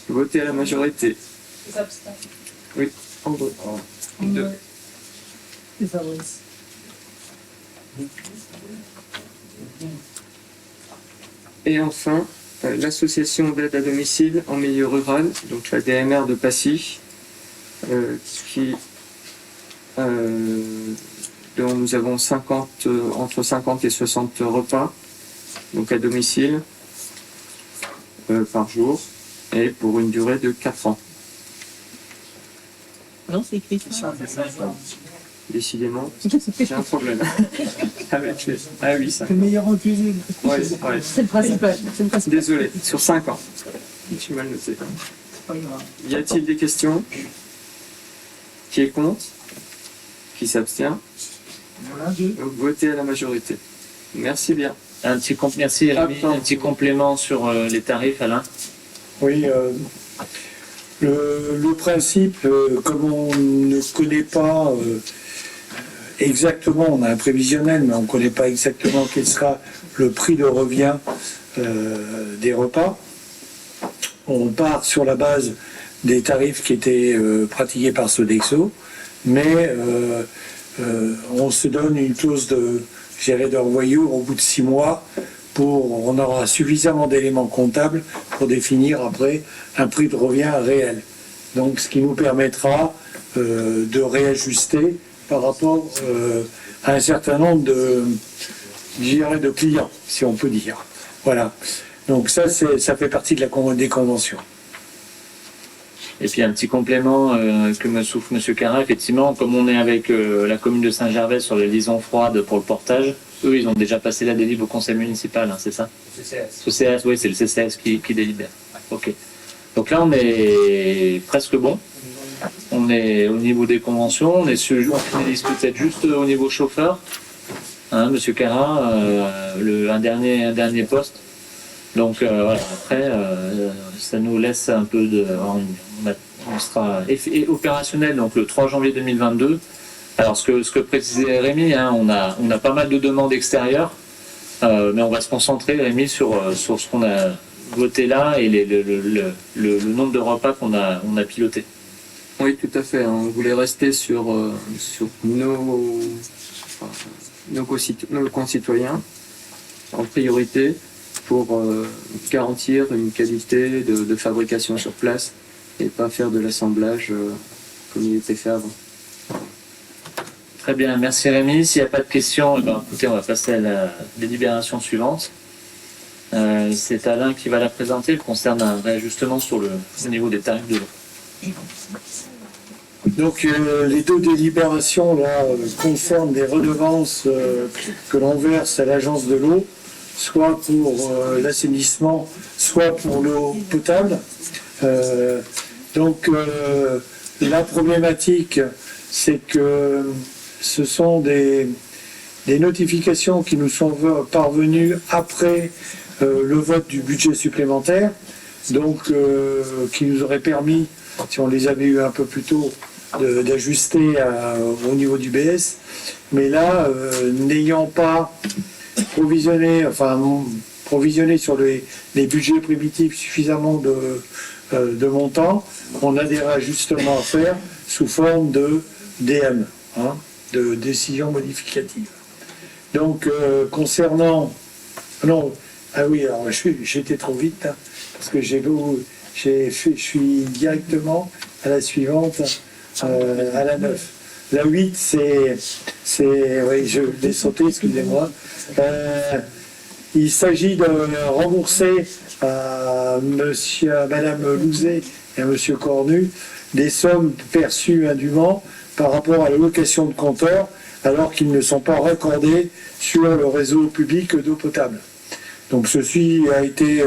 Votez à la majorité. Oui, en deux. Deux. Et enfin, l'association d'aide à domicile en milieu rural, donc la DMR de Passy, dont nous avons entre 50 et 60 repas, donc à domicile, par jour, et pour une durée de 4 ans. Non, c'est écrit. Décidément, j'ai un problème. Avec les... Ah oui, ça. Le meilleur en cuisine. Ouais, C'est le principal. C'est le principal. Désolé, sur 5 ans. J'ai mal noté. Y a-t-il des questions? Qui est contre? Qui s'abstient? Voilà, deux. Donc, votez à la majorité. Merci bien. Merci Rémi. Un petit complément sur les tarifs, Alain. Oui, le principe, comme on ne connaît pas exactement, on a un prévisionnel, mais on ne connaît pas exactement quel sera le prix de revient des repas, on part sur la base des tarifs qui étaient pratiqués par Sodexo, mais on se donne une clause de revoyure au bout de 6 mois. On aura suffisamment d'éléments comptables pour définir après un prix de revient réel. Donc ce qui nous permettra de réajuster par rapport à un certain nombre de clients, si on peut dire. Voilà. Donc ça fait partie des conventions. Et puis un petit complément que me souffle M. Carra, effectivement, comme on est avec la commune de Saint-Gervais sur les liaisons froides pour le portage, eux, ils ont déjà passé la délibération au conseil municipal, hein, c'est ça? CCS, oui, c'est le CCS qui délibère. Ok. Donc là, on est presque bon. On est au niveau des conventions, on finalise peut-être juste au niveau chauffeur. Hein, M. Carra, un dernier poste. Donc voilà, après, ça nous laisse un peu de... On sera opérationnel donc le 3 janvier 2022. Alors ce que précisait Rémi, hein, on a pas mal de demandes extérieures, mais on va se concentrer, Rémi, sur ce qu'on a voté là et le nombre de repas qu'on a piloté. Oui, tout à fait. On voulait rester sur nos concitoyens en priorité pour garantir une qualité de fabrication sur place et pas faire de l'assemblage comme il était fait avant. Très bien, merci Rémi. S'il n'y a pas de questions, écoutez, on va passer à la délibération suivante. C'est Alain qui va la présenter. Elle concerne un réajustement au niveau des tarifs de l'eau. Donc les deux délibérations là concernent des redevances que l'on verse à l'agence de l'eau, soit pour l'assainissement, soit pour l'eau potable. Donc la problématique, c'est que ce sont des notifications qui nous sont parvenues après le vote du budget supplémentaire, donc qui nous aurait permis, si on les avait eu un peu plus tôt, d'ajuster au niveau du BS. Mais là, n'ayant pas provisionné sur les budgets primitifs suffisamment de montants, on a des réajustements à faire sous forme de DM, hein, de décision modificative. Donc, concernant... Non, ah oui, alors j'étais trop vite, hein, parce que je suis directement à la suivante, à la 9. La 8, oui, je l'ai sauté, excusez-moi. Il s'agit de rembourser à Madame Louzet et à Monsieur Cornu des sommes perçues indûment par rapport à la location de compteurs, alors qu'ils ne sont pas raccordés sur le réseau public d'eau potable. Donc ceci a été,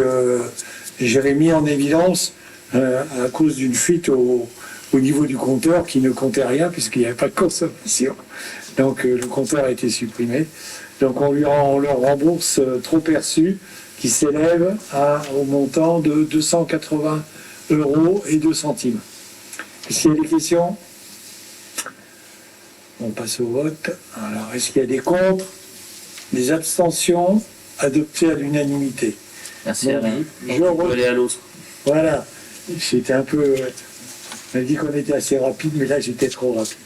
j'ai mis en évidence à cause d'une fuite au niveau du compteur qui ne comptait rien puisqu'il n'y avait pas de consommation. Donc le compteur a été supprimé. Donc on leur rembourse trop perçu qui s'élève au montant de 280 € et 2 centimes. Est-ce qu'il y a des questions? On passe au vote. Alors, est-ce qu'il y a des contre? Des abstentions? Adopté à l'unanimité. Merci Donc, Alain. je On peut aller à l'autre. Voilà. J'étais un peu... On a dit qu'on était assez rapide, mais là j'étais trop rapide.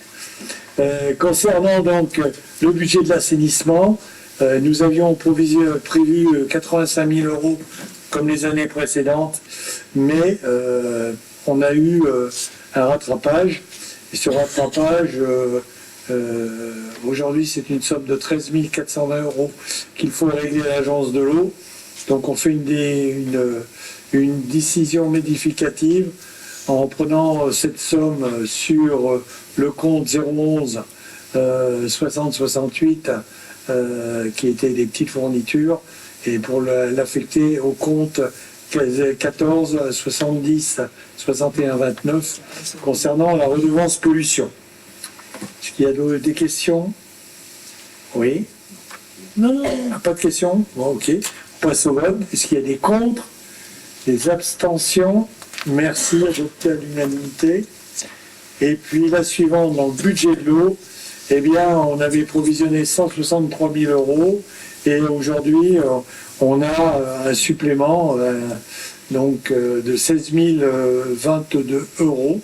Concernant donc le budget de l'assainissement, nous avions prévu 85 000 € comme les années précédentes, mais on a eu un rattrapage. Et ce rattrapage, aujourd'hui, c'est une somme de 13 420 € qu'il faut régler à l'agence de l'eau. Donc on fait une décision modificative en prenant cette somme sur le compte 011 6068 qui était des petites fournitures et pour l'affecter au compte 14 70 61 29 concernant la redevance pollution. Est-ce qu'il y a des questions? Oui? Non, pas de questions? Bon, ok. On passe au vote. Est-ce qu'il y a des contre? Des abstentions? Merci, adopté à l'unanimité. Et puis la suivante, dans le budget de l'eau, eh bien, on avait provisionné 163 000 euros et aujourd'hui, on a un supplément donc, de 16 022 euros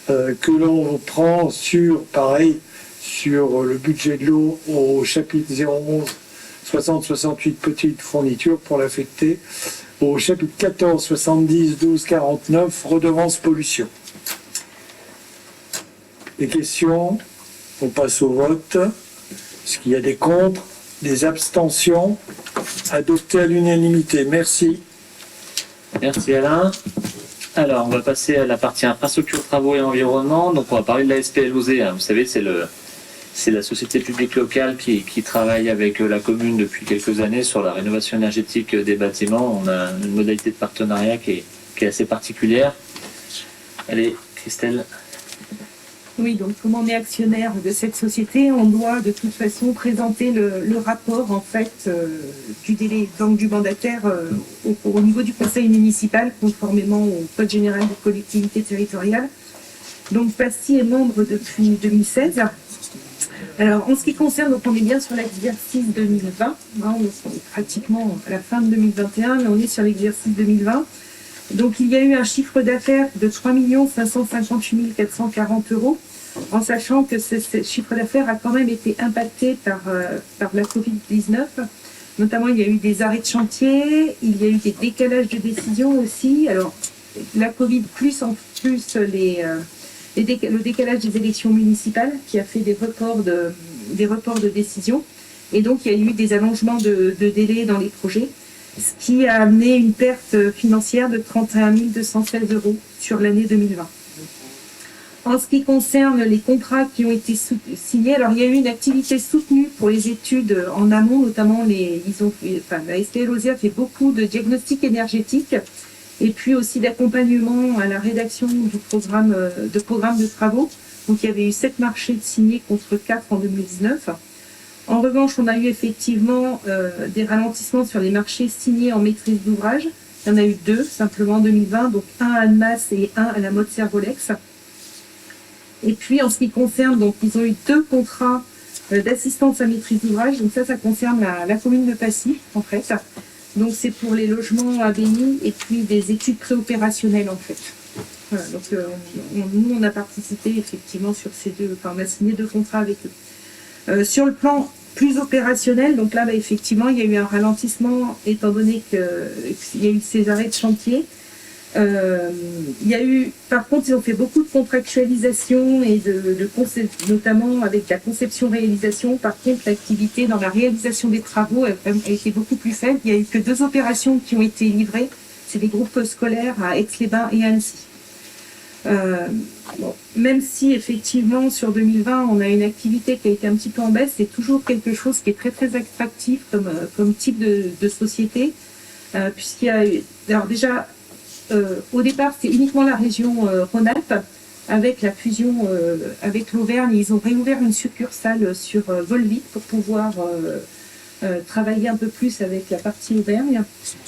que l'on prend sur, pareil, sur le budget de l'eau au chapitre 011 60-68 petites fournitures pour l'affecter au chapitre 14 70 12 49 redevance pollution. Des questions? On passe au vote. Est-ce qu'il y a des contre? Des abstentions? Adopté à l'unanimité. Merci. Merci Alain. Alors, on va passer à la partie infrastructure, travaux et environnement. Donc, on va parler de la SPLOZ. Vous savez, c'est la société publique locale qui travaille avec la commune depuis quelques années sur la rénovation énergétique des bâtiments. On a une modalité de partenariat qui est assez particulière. Allez, Christelle. Oui, donc comme on est actionnaire de cette société, on doit de toute façon présenter le rapport en fait du délai donc du mandataire au niveau du conseil municipal conformément au code général des collectivités territoriales. Donc Passy est membre depuis 2016. Alors en ce qui concerne, donc on est bien sur l'exercice 2020, hein, on est pratiquement à la fin de 2021, mais on est sur l'exercice 2020. Donc il y a eu un chiffre d'affaires de 3 558 440 euros, en sachant que ce chiffre d'affaires a quand même été impacté par la Covid-19. Notamment, il y a eu des arrêts de chantier, il y a eu des décalages de décision aussi. Alors, la Covid plus en plus le décalage des élections municipales qui a fait des reports de décision. Et donc, il y a eu des allongements de délais dans les projets, ce qui a amené une perte financière de 31 216 euros sur l'année 2020. En ce qui concerne les contrats qui ont été signés, alors il y a eu une activité soutenue pour les études en amont, notamment la SPLOZ a fait beaucoup de diagnostics énergétiques et puis aussi d'accompagnement à la rédaction du programme de travaux. Donc il y avait eu 7 marchés signés contre 4 en 2019. En revanche, on a eu effectivement des ralentissements sur les marchés signés en maîtrise d'ouvrage. Il y en a eu 2 simplement en 2020, donc un à Annemasse et un à la mode Servolex. Et puis en ce qui concerne, donc ils ont eu 2 contrats d'assistance à maîtrise d'ouvrage. Donc ça concerne la commune de Passy en fait. Donc c'est pour les logements à Béni et puis des études préopérationnelles en fait. Voilà, donc nous on a participé effectivement sur ces 2, enfin on a signé 2 contrats avec eux. Sur le plan plus opérationnel, donc là effectivement il y a eu un ralentissement étant donné qu'il y a eu ces arrêts de chantier. Il y a eu, par contre, ils ont fait beaucoup de contractualisation et notamment avec la conception-réalisation. Par contre, l'activité dans la réalisation des travaux a été beaucoup plus faible. Il n'y a eu que 2 opérations qui ont été livrées. C'est des groupes scolaires à Aix-les-Bains et à Annecy. Même si effectivement sur 2020 on a une activité qui a été un petit peu en baisse, c'est toujours quelque chose qui est très très attractif comme type de société, puisqu'il y a eu, alors déjà au départ c'était uniquement la région Rhône-Alpes. Avec la fusion avec l'Auvergne, ils ont réouvert une succursale sur Volvic pour pouvoir travailler un peu plus avec la partie Auvergne.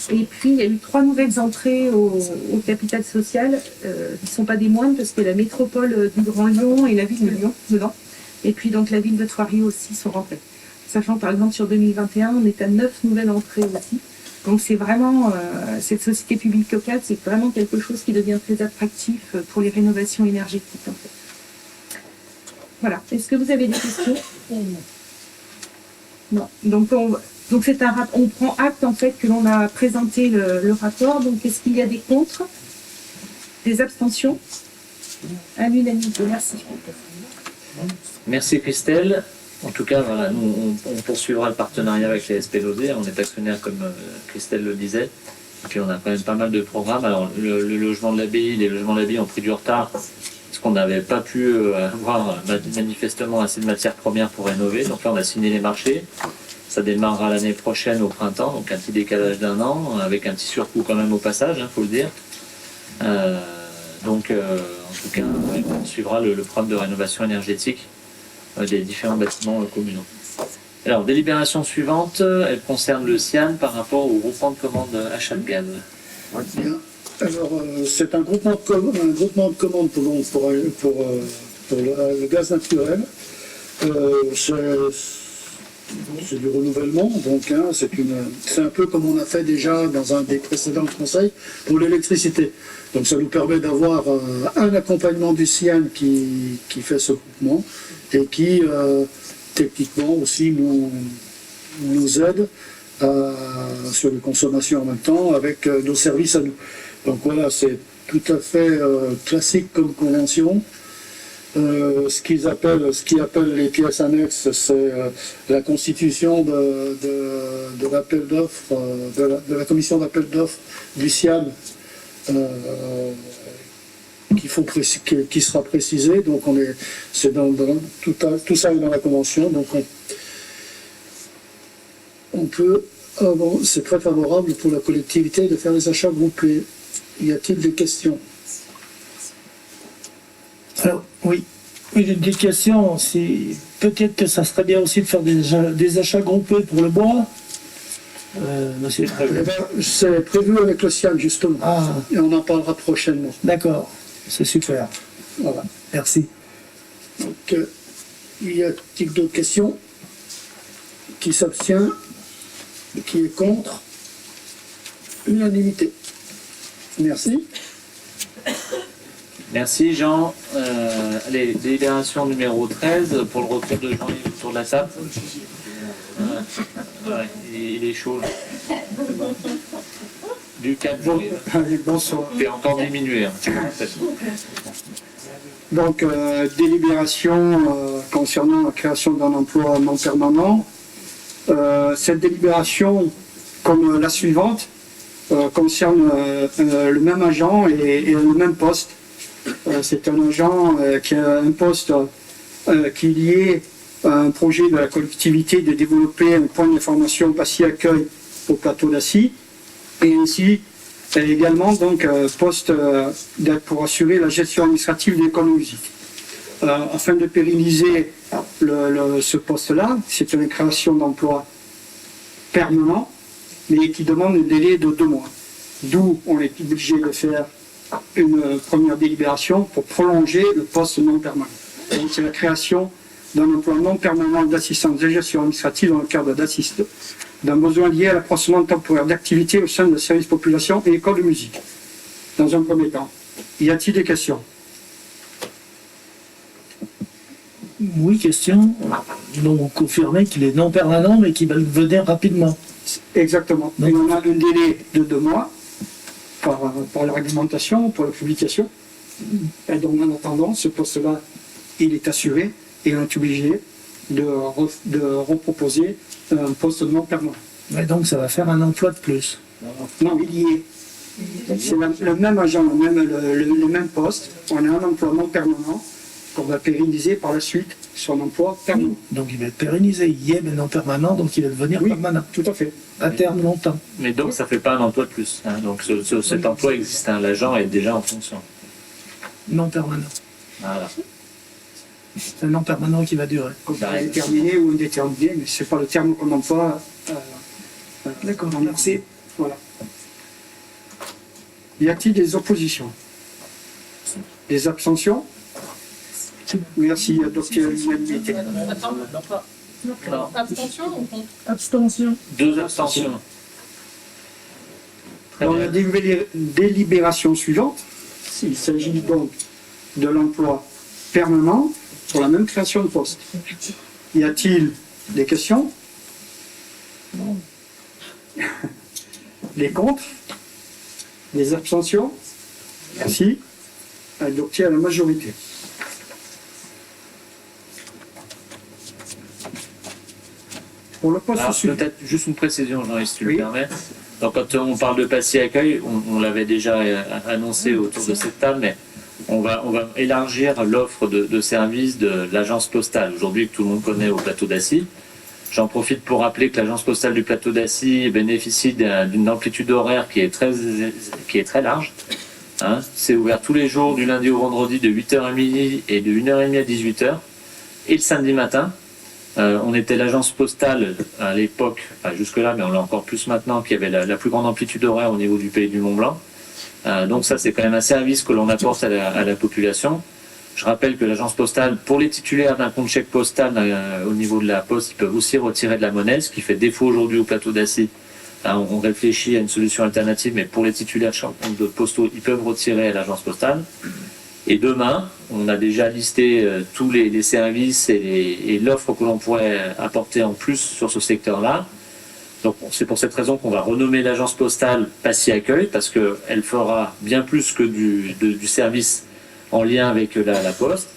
Et puis, il y a eu 3 nouvelles entrées au capital social, qui ne sont pas des moindres, parce que la métropole du Grand Lyon et la ville de Lyon, dedans. Et puis, donc, la ville de Thoiry aussi sont rentrées. Sachant, par exemple, sur 2021, on est à 9 nouvelles entrées aussi. Donc, c'est vraiment, cette société publique locale, c'est vraiment quelque chose qui devient très attractif pour les rénovations énergétiques, en fait. Voilà. Est-ce que vous avez des questions ? Non. Donc c'est on prend acte en fait que l'on a présenté le rapport. Donc est-ce qu'il y a des contre, des abstentions? À l'unanimité. Merci. Merci Christelle. En tout cas, voilà, nous, on poursuivra le partenariat avec les SPLOZ. On est actionnaire comme Christelle le disait. Et puis on a quand même pas mal de programmes. Alors le logement de l'abbaye, les logements de l'abbaye ont pris du retard parce qu'on n'avait pas pu avoir manifestement assez de matières premières pour rénover. Donc là on a signé les marchés. Ça démarrera l'année prochaine au printemps, donc un petit décalage d'1 an, avec un petit surcoût quand même au passage, faut le dire. En tout cas, on suivra le programme de rénovation énergétique des différents bâtiments communaux. Alors, délibération suivante, elle concerne le CIAN par rapport au groupement de commandes achat de gaz. Bien. Alors, c'est un groupement de commandes pour le gaz naturel. C'est du renouvellement, donc c'est un peu comme on a fait déjà dans un des précédents conseils pour l'électricité. Donc ça nous permet d'avoir un accompagnement du CIAN qui fait ce groupement et qui techniquement aussi nous aide sur les consommations en même temps avec nos services à nous. Donc voilà, c'est tout à fait classique comme convention. Ce qu'ils appellent les pièces annexes, c'est la constitution de l'appel d'offres, de la commission d'appel d'offres du CIAN, qui sera précisé. Donc tout ça est dans la convention. Donc c'est très favorable pour la collectivité de faire des achats groupés. Y a-t-il des questions? Alors, oui, j'ai une petite question. Peut-être que ça serait bien aussi de faire des achats groupés pour le bois. Monsieur. C'est prévu avec le CIAN, justement. Ah. Et on en parlera prochainement. D'accord, c'est super. Voilà. Merci. Donc, y a-t-il d'autres questions? Qui s'abstient? Qui est contre? Unanimité. Merci. Merci Jean. Allez, délibération numéro 13 pour le retour de Jean autour de la table. Ouais, il est chaud. Là. Du 4 jours. Bonsoir. Il est encore diminué. Hein. Donc, délibération concernant la création d'un emploi non permanent. Cette délibération, comme la suivante, concerne le même agent et le même poste. C'est un agent qui a un poste qui est lié à un projet de la collectivité de développer un point d'information Passy-Accueil au plateau d'Assy, et ainsi également donc poste pour assurer la gestion administrative des écoles musique. Afin de pérenniser ce poste-là, c'est une création d'emploi permanent, mais qui demande un délai de 2 mois. D'où on est obligé de faire une première délibération pour prolonger le poste non permanent. Donc c'est la création d'un emploi non permanent d'assistance de gestion administrative dans le cadre d'un besoin lié à l'accroissement temporaire d'activité au sein de services population et école de musique. Dans un premier temps. Y a-t-il des questions? Oui, question. Donc vous confirmez qu'il est non permanent mais qu'il va venir rapidement. Exactement. Et on a un délai de 2 mois par la réglementation, pour la publication. Et donc en attendant, ce poste-là, il est assuré et on est obligé de reproposer un poste non permanent. Et donc ça va faire un emploi de plus. Non, il y est. C'est le même agent, le même poste. On a un emploi non permanent qu'on va pérenniser par la suite sur un emploi permanent. Donc il va être pérennisé. Il y est mais non permanent, donc il va devenir permanent. Tout à fait. À terme, longtemps. Mais donc ça ne fait pas un emploi de plus. Hein. Donc cet emploi existe. Hein. L'agent est déjà en fonction. Non permanent. Voilà. C'est un non permanent qui va durer. Déterminé ou indéterminé, mais ce n'est pas le terme qu'on emploie. D'accord, merci. Voilà. Y a-t-il des oppositions? Des abstentions? Merci, adopté à l'unanimité. Abstention ou contre? Abstention. 2 abstentions. Très Dans bien. la délibération suivante, il s'agit donc de l'emploi permanent pour la même création de poste. Y a-t-il des questions? Des contre? Des abstentions? Merci. Adopté à la majorité. Pour le poste Alors, suivant. peut-être juste une précision, Jean, si tu Oui. le permets. Donc quand on parle de Passy Accueil, on l'avait déjà annoncé autour de cette table, mais on va élargir l'offre de services de l'agence postale, aujourd'hui que tout le monde connaît au plateau d'Assy. J'en profite pour rappeler que l'agence postale du plateau d'Assy bénéficie d'une amplitude horaire qui est très large. Hein. C'est ouvert tous les jours, du lundi au vendredi, de 8h à midi et de 1h30 à 18h, et le samedi matin. On était l'agence postale à l'époque, enfin jusque-là, mais on l'a encore plus maintenant, qui avait la plus grande amplitude horaire au niveau du pays du Mont-Blanc. Donc ça, c'est quand même un service que l'on apporte à la population. Je rappelle que l'agence postale, pour les titulaires d'un compte chèque postal au niveau de la poste, ils peuvent aussi retirer de la monnaie, ce qui fait défaut aujourd'hui au plateau d'Assy. On réfléchit à une solution alternative, mais pour les titulaires de postaux, ils peuvent retirer à l'agence postale. Et demain, on a déjà listé tous les services et l'offre que l'on pourrait apporter en plus sur ce secteur-là. Donc c'est pour cette raison qu'on va renommer l'agence postale Passy Accueil, parce qu'elle fera bien plus que du service en lien avec la poste.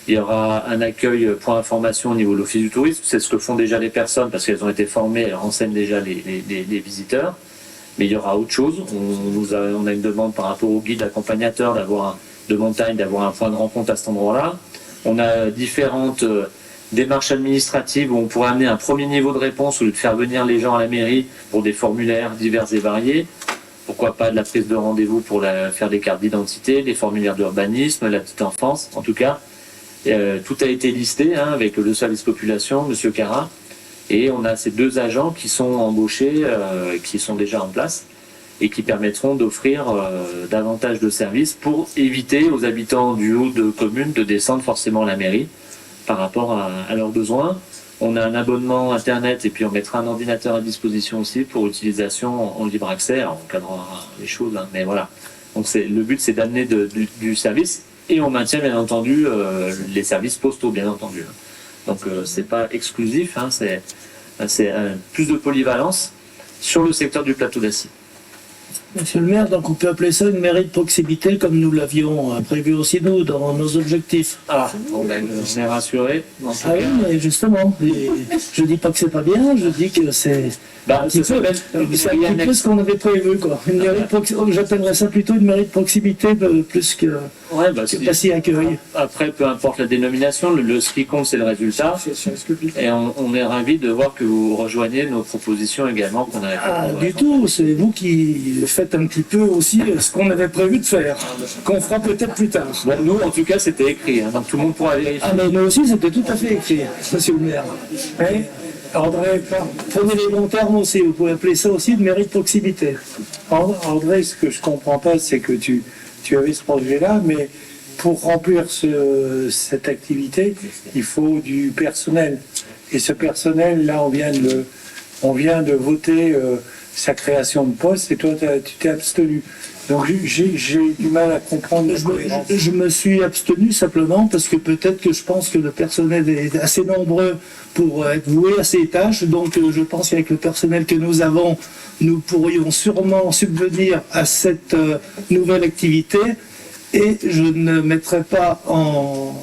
Il y aura un accueil point information au niveau de l'office du tourisme, c'est ce que font déjà les personnes parce qu'elles ont été formées, elles renseignent déjà les visiteurs. Mais il y aura autre chose, on a une demande par rapport au guide accompagnateur de montagne, d'avoir un point de rencontre à cet endroit-là. On a différentes démarches administratives où on pourrait amener un premier niveau de réponse au lieu de faire venir les gens à la mairie pour des formulaires divers et variés. Pourquoi pas de la prise de rendez-vous pour faire des cartes d'identité, des formulaires d'urbanisme, la petite enfance. En tout cas, tout a été listé avec le service population, M. Cara. Et on a ces 2 agents qui sont embauchés, qui sont déjà en place et qui permettront d'offrir davantage de services pour éviter aux habitants du haut de commune de descendre forcément à la mairie par rapport à leurs besoins. On a un abonnement internet et puis on mettra un ordinateur à disposition aussi pour utilisation en libre accès. Alors, on cadrera les choses, mais voilà. Donc le but, c'est d'amener du service et on maintient bien entendu les services postaux, bien entendu. Donc c'est pas exclusif, c'est plus de polyvalence sur le secteur du plateau d'Assy. Monsieur le maire, donc on peut appeler ça une mairie de proximité comme nous l'avions prévu aussi nous dans nos objectifs. Ah, bon ben, on est rassuré. Ah oui, mais justement, je dis pas que c'est pas bien, je dis que c'est un petit peu ce qu'on avait prévu, quoi. Une mairie j'appellerais ça plutôt une mairie de proximité plus que Passy Accueil. Après, peu importe la dénomination, ce qui compte c'est le résultat. Et on est ravis de voir que vous rejoignez nos propositions également qu'on a. Ah, du tout, c'est vous qui faites un petit peu aussi ce qu'on avait prévu de faire, qu'on fera peut-être plus tard. Bon, nous, en tout cas, c'était écrit, donc tout le monde pourra vérifier. Ah, mais nous aussi, c'était tout à fait écrit, monsieur le maire. Mais, André, prenez les bons termes aussi, vous pouvez appeler ça aussi une mairie de proximité. André, ce que je comprends pas, c'est que tu avais ce projet-là, mais pour remplir cette activité, il faut du personnel. Et ce personnel, là, on vient de voter sa création de poste et toi, tu t'es abstenu. Donc j'ai du mal à comprendre. Je me suis abstenu simplement parce que peut-être que je pense que le personnel est assez nombreux pour être voué à ces tâches. Donc je pense qu'avec le personnel que nous avons, nous pourrions sûrement subvenir à cette nouvelle activité. Et je ne mettrai pas en,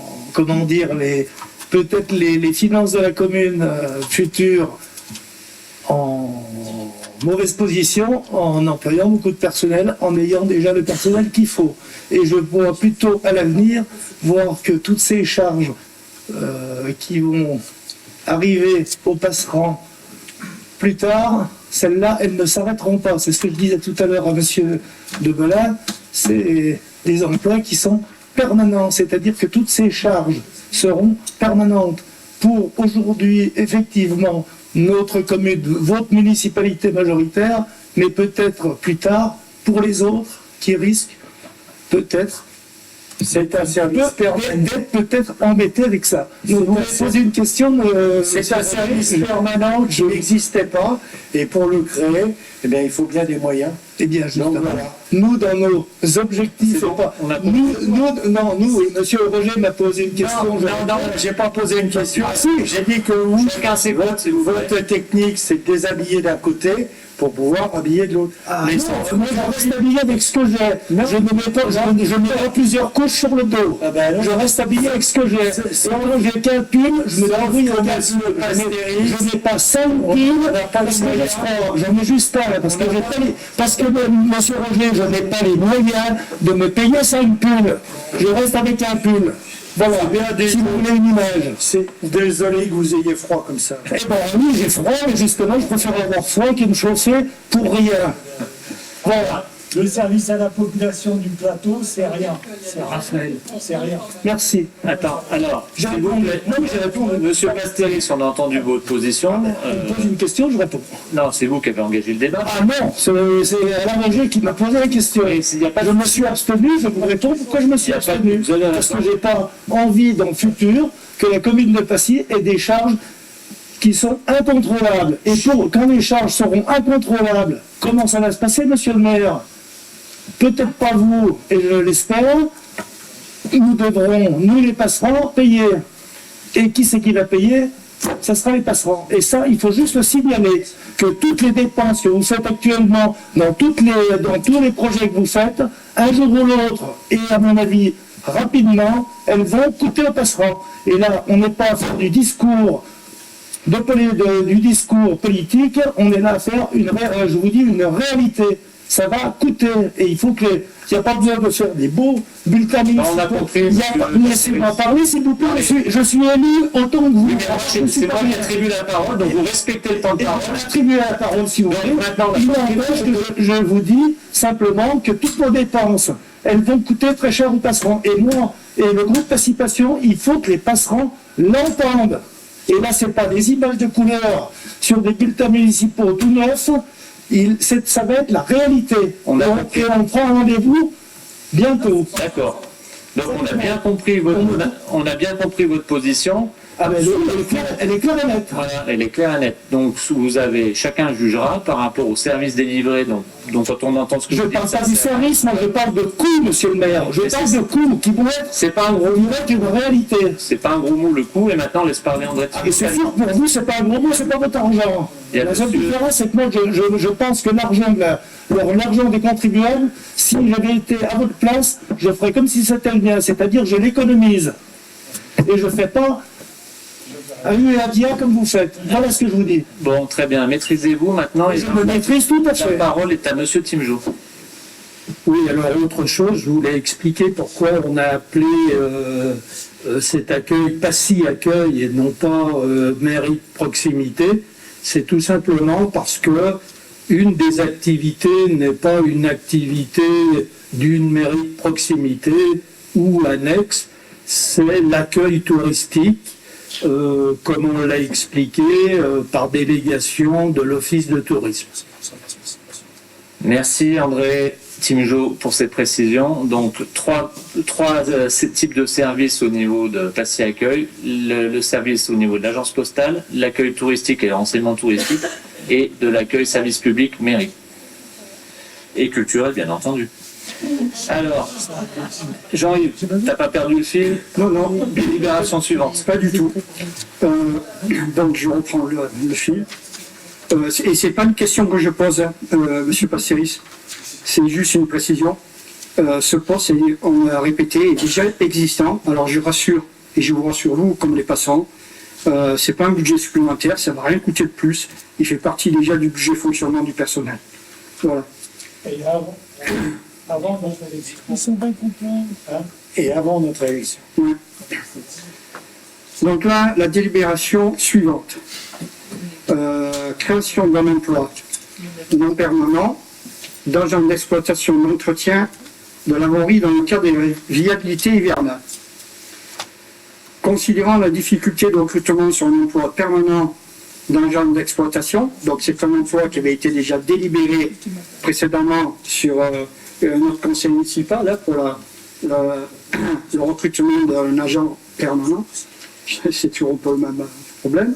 peut-être les finances de la commune future en mauvaise position en employant beaucoup de personnel, en ayant déjà le personnel qu'il faut. Et je vois plutôt à l'avenir voir que toutes ces charges qui vont arriver au passerand plus tard, celles-là, elles ne s'arrêteront pas. C'est ce que je disais tout à l'heure à M. Debelin, c'est des emplois qui sont permanents, c'est-à-dire que toutes ces charges seront permanentes. Pour aujourd'hui, effectivement, notre commune, votre municipalité majoritaire, mais peut-être plus tard pour les autres qui risquent peut-être c'est un service d'être peut-être embêtés avec ça. Donc, vous posez une question. C'est un service permanent qui n'existait pas, et pour le créer, eh bien, il faut bien des moyens. Eh bien, justement, donc, voilà. Nous, dans nos objectifs, bon, nous, et M. Roger m'a posé une question. Non, j'ai pas posé une question. Si. J'ai dit que vous, votre technique, c'est de déshabiller d'un côté, pour pouvoir habiller de l'autre. Ah, Mais non, moi, je reste habillé avec ce que j'ai. Je ne mets pas, je mets pas plusieurs couches sur le dos. Ah ben, Je reste habillé avec ce que j'ai. Et quand j'ai qu'un pull, je me débrouille avec un pull. Je n'ai pas 5 pulls parce que j'ai froid. J'en ai juste un, parce que j'ai pas les, parce que, monsieur Roger, je n'ai pas les moyens de me payer 5 pulls. Je reste avec un pull. Voilà, si vous voulez une image. c'est désolé que vous ayez froid comme ça. Eh ben oui, j'ai froid, mais justement, je préfère avoir froid que me chauffer pour rien. Voilà. Le service à la population du plateau, c'est rien. C'est Raphaël, c'est rien. Merci. Attends, alors, J'ai s'il vous répondu. plaît. Non, mais j'ai répondu. Monsieur Pastéris, on a entendu votre position. On me pose une question, je réponds. Non, c'est vous qui avez engagé le débat. Ah non, c'est Alain Roger qui m'a posé la question. Et s'il y a pas de- Je me suis abstenu, je vous réponds pourquoi je me suis Il y a pas de- abstenu. vous avez Parce raison. que j'ai pas envie dans le futur que la commune de Passy ait des charges qui sont incontrôlables. Et quand les charges seront incontrôlables, comment ça va se passer, monsieur le maire? Peut-être pas vous, et je l'espère, nous devrons, nous les passerands, payer. Et qui c'est qui va payer? Ça sera les passerands. Et ça, il faut juste le signaler, que toutes les dépenses que vous faites actuellement dans tous les projets que vous faites, un jour ou l'autre, et à mon avis, rapidement, elles vont coûter aux passerands. Et là, on n'est pas à faire du discours du discours politique, on est là à faire je vous dis, une réalité. Ça va coûter, et il faut que il n'y a pas besoin de faire des beaux bulletins municipaux. On a compris, Laissez-moi parler, s'il vous plaît. Je suis élu autant que vous. C'est moi qui attribue la parole, donc vous respectez le temps de Et parole. attribuer la parole si vous voulez. maintenant, Il n'empêche que je vous dis simplement que toutes nos dépenses, elles vont coûter très cher aux passerands. Et moi, et le groupe Participation, il faut que les passerands l'entendent. Et là, c'est pas des images de couleur sur des bulletins municipaux tout neufs. Ça va être la réalité. Et on prend rendez-vous bientôt. D'accord. Donc on a bien compris votre position. Ah ben, elle est claire et nette. Voilà, elle est claire et nette. Donc chacun jugera par rapport au service délivré. Donc quand on entend ce que Je vous ne parle dites, pas du service, moi je parle de coûts, monsieur le maire. Je parle de coûts qui vont être, c'est pas un gros mot. une réalité. C'est pas un gros mot le coup. Et maintenant laisse parler André. Et c'est sûr que pour vous, c'est pas un gros mot, c'est pas votre argent. Il y a La seule monsieur- différence, c'est que moi, je pense que l'argent des contribuables, si j'avais été à votre place, je ferais comme si c'était le mien, c'est-à-dire je l'économise. Et je ne fais pas à U et à dia comme vous faites. Voilà ce que je vous dis. Bon, très bien. Maîtrisez-vous maintenant. Et Je me maîtrise tout à la fait. parole est à Monsieur Timjou. Oui, alors autre chose, je voulais expliquer pourquoi on a appelé cet accueil Passy Accueil et non pas mairie de proximité. C'est tout simplement parce que une des activités n'est pas une activité d'une mairie de proximité ou annexe, c'est l'accueil touristique, comme on l'a expliqué, par délégation de l'Office de tourisme. Merci André Timjou pour cette précision. Donc trois types de services au niveau de Passy Accueil, le service au niveau de l'agence postale, l'accueil touristique et le renseignement touristique, et de l'accueil service public mairie. Et culturel bien entendu. Alors, Jean-Yves, t'as pas perdu le fil? Non, non, Délibération suivante. pas du tout. Donc je reprends le fil. Et c'est pas une question que je pose, hein, Monsieur Pastéris. C'est juste une précision. Ce poste, on l'a répété, est déjà existant. Alors je rassure, et je vous rassure vous, comme les passants, c'est pas un budget supplémentaire, ça va rien coûter de plus. Il fait partie déjà du budget fonctionnement du personnel. Voilà. Et avant notre élection. Ils sont bien contents. Hein, et avant notre élection. Ouais. Donc là, la délibération suivante. Création d'un emploi non permanent dans un d'exploitation d'entretien de la voirie dans le cadre des viabilités hivernales. Considérant la difficulté de recrutement sur un emploi permanent dans le genre d'exploitation, donc c'est un emploi qui avait été déjà délibéré précédemment sur notre conseil municipal là, pour le recrutement d'un agent permanent, c'est toujours un peu le même problème,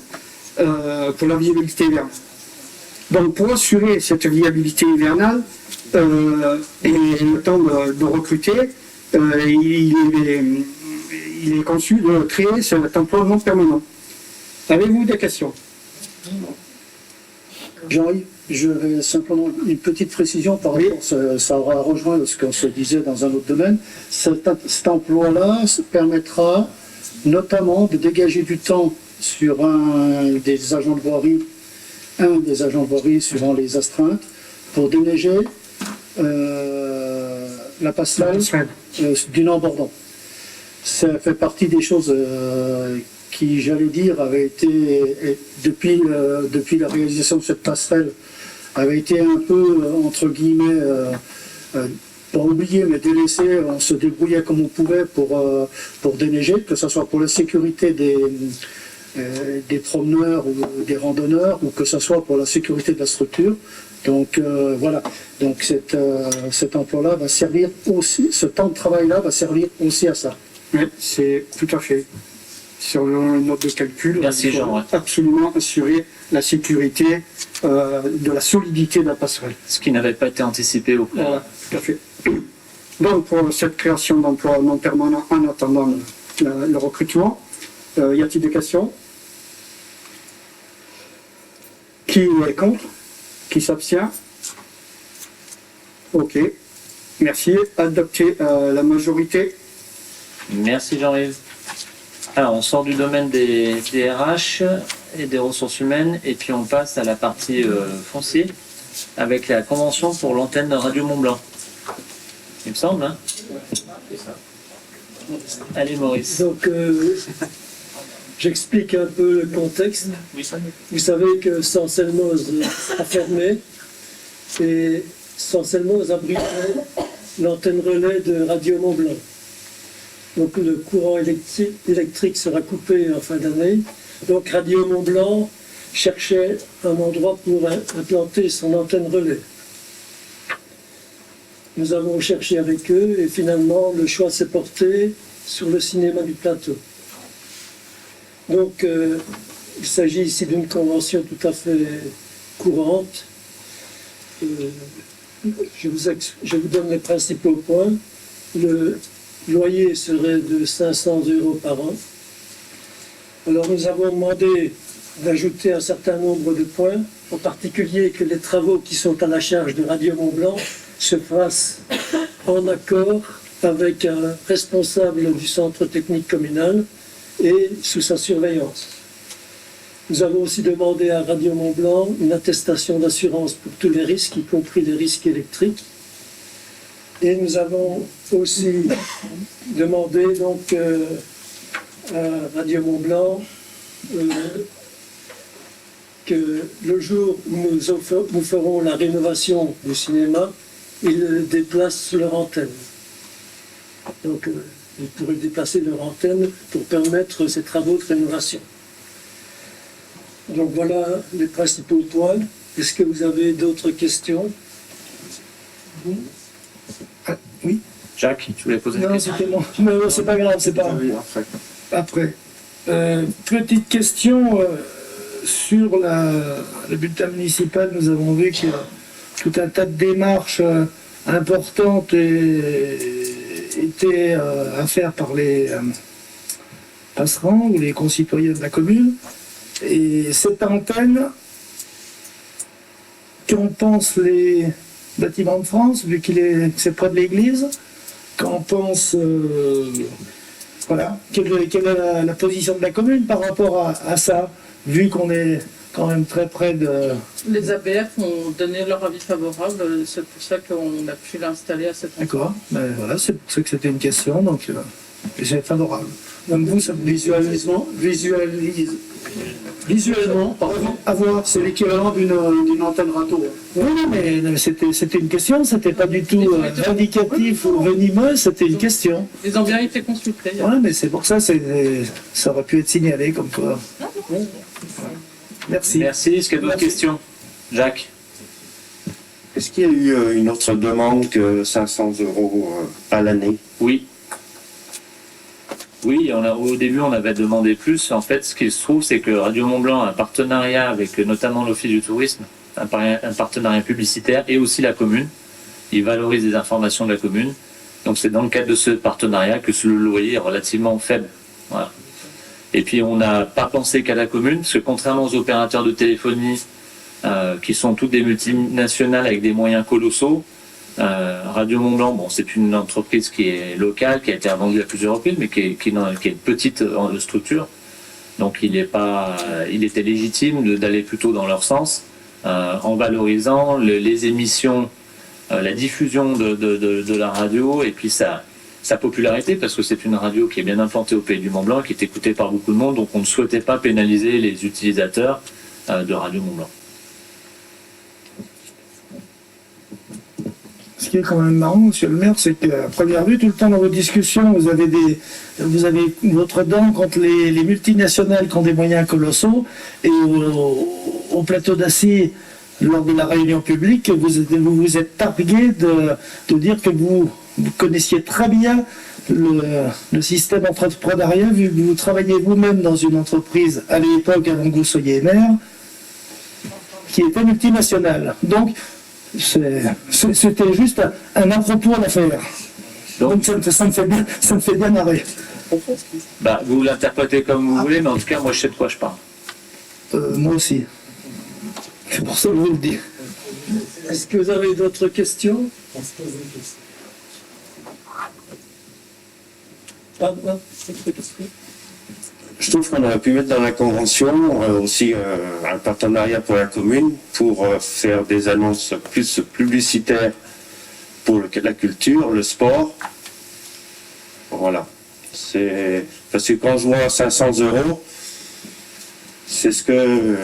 pour la viabilité hivernale. Donc pour assurer cette viabilité hivernale et le temps de recruter, il est conçu de créer cet emploi non permanent. Avez-vous des questions? Jean-Yves? Je vais simplement une petite précision par rapport, ça aura rejoint ce qu'on se disait dans un autre domaine. Cet emploi-là permettra notamment de dégager du temps sur un des agents de voirie suivant les astreintes, pour déneiger la passerelle du Nord-Bordon. Ça fait partie des choses qui, j'allais dire, avaient été, depuis la réalisation de cette passerelle, avait été un peu, entre guillemets, pas oublié, mais délaissé. On se débrouillait comme on pouvait pour déneiger, que ce soit pour la sécurité des promeneurs ou des randonneurs, ou que ce soit pour la sécurité de la structure. Donc voilà, donc cet emploi-là va servir aussi, ce temps de travail-là va servir aussi à ça. Oui, c'est tout à fait. Sur le mode de calcul, Merci, il faut Jean, ouais. absolument assurer la sécurité, de la solidité de la passerelle. Ce qui n'avait pas été anticipé au préalable. Voilà, tout à fait. Donc pour cette création d'emplois non permanents en attendant le recrutement, y a-t-il des questions? Qui est contre? Qui s'abstient? Ok. Merci. Adopté la majorité. Merci Jean-Yves. Alors, on sort du domaine des RH et des ressources humaines, et puis on passe à la partie foncier, avec la convention pour l'antenne de Radio Mont-Blanc. Il me semble, hein? Allez Maurice. Donc, j'explique un peu le contexte. Vous savez que Sanselmoz a fermé, et Sanselmoz abritait l'antenne relais de Radio Mont-Blanc. Donc le courant électrique sera coupé en fin d'année. Donc Radio Mont-Blanc cherchait un endroit pour implanter son antenne relais. Nous avons cherché avec eux et finalement le choix s'est porté sur le cinéma du plateau. Donc il s'agit ici d'une convention tout à fait courante. Je vous donne les principaux points. Le loyer serait de 500 € par an. Alors nous avons demandé d'ajouter un certain nombre de points, en particulier que les travaux qui sont à la charge de Radio Mont-Blanc se fassent en accord avec un responsable du centre technique communal et sous sa surveillance. Nous avons aussi demandé à Radio Mont-Blanc une attestation d'assurance pour tous les risques, y compris les risques électriques. Et nous avons aussi demandé donc à Radio Mont-Blanc que le jour où nous ferons la rénovation du cinéma, ils déplacent leur antenne. Donc ils pourraient déplacer leur antenne pour permettre ces travaux de rénovation. Donc voilà les principaux points. Est-ce que vous avez d'autres questions? Oui. Jacques, tu voulais poser une Non, question? c'était moi. Non, c'est pas grave, c'est pas grave. Après. Petite question sur le bulletin municipal. Nous avons vu qu'il y a tout un tas de démarches importantes étaient à faire par les passerands ou les concitoyens de la commune. Et cette antenne, qu'en pensent les Bâtiments de France, vu c'est près de l'église, qu'en pense, voilà, quelle est la position de la commune par rapport à ça, vu qu'on est quand même très près de... Les ABF ont donné leur avis favorable, c'est pour ça qu'on a pu l'installer à cette endroit. D'accord, ben voilà, c'est pour ça que c'était une question, donc c'est favorable. Donc vous, ça visuellement, À voir, c'est l'équivalent d'une antenne râteau. oui, mais c'était une question, c'était pas du tout vindicatif ou venimeux, c'était une question. Ils ont bien été consultés. Ouais, mais c'est pour ça, ça aurait pu être signalé comme quoi. Merci. Merci. Est-ce qu'il y a d'autres questions? Jacques? Est-ce qu'il y a eu une autre demande que 500 € à l'année? Oui. Oui, au début, on avait demandé plus. En fait, ce qui se trouve, c'est que Radio Mont-Blanc a un partenariat avec notamment l'Office du tourisme, un partenariat publicitaire, et aussi la commune. Ils valorisent les informations de la commune. Donc, c'est dans le cadre de ce partenariat que le loyer est relativement faible. Voilà. Et puis, on n'a pas pensé qu'à la commune, parce que contrairement aux opérateurs de téléphonie qui sont toutes des multinationales avec des moyens colossaux. Radio Mont-Blanc, bon, c'est une entreprise qui est locale, qui a été vendue à plusieurs reprises, mais qui est une petite structure. Donc il était légitime d'aller plutôt dans leur sens, en valorisant les émissions, la diffusion de la radio, et puis sa popularité, parce que c'est une radio qui est bien implantée au Pays du Mont-Blanc, qui est écoutée par beaucoup de monde, donc on ne souhaitait pas pénaliser les utilisateurs de Radio Mont-Blanc. Ce qui est quand même marrant, monsieur le maire, c'est qu'à première vue, tout le temps dans vos discussions, vous avez votre dent contre les multinationales qui ont des moyens colossaux, et au plateau d'Acier, lors de la réunion publique, vous vous êtes targué de dire que vous connaissiez très bien le système entrepreneurial, vu que vous travaillez vous-même dans une entreprise à l'époque, avant que vous soyez maire, qui était multinationale. Donc, c'était juste un à-propos à l'affaire. Donc ça me fait bien marrer. Bah, vous l'interprétez comme vous voulez, mais en tout cas, moi je sais de quoi je parle. Moi aussi. C'est pour ça que je vous le dis. Est-ce que vous avez d'autres questions? Je trouve qu'on aurait pu mettre dans la convention aussi un partenariat pour la commune pour faire des annonces plus publicitaires pour la culture, le sport. Voilà. Parce que quand je vois 500 €, c'est ce que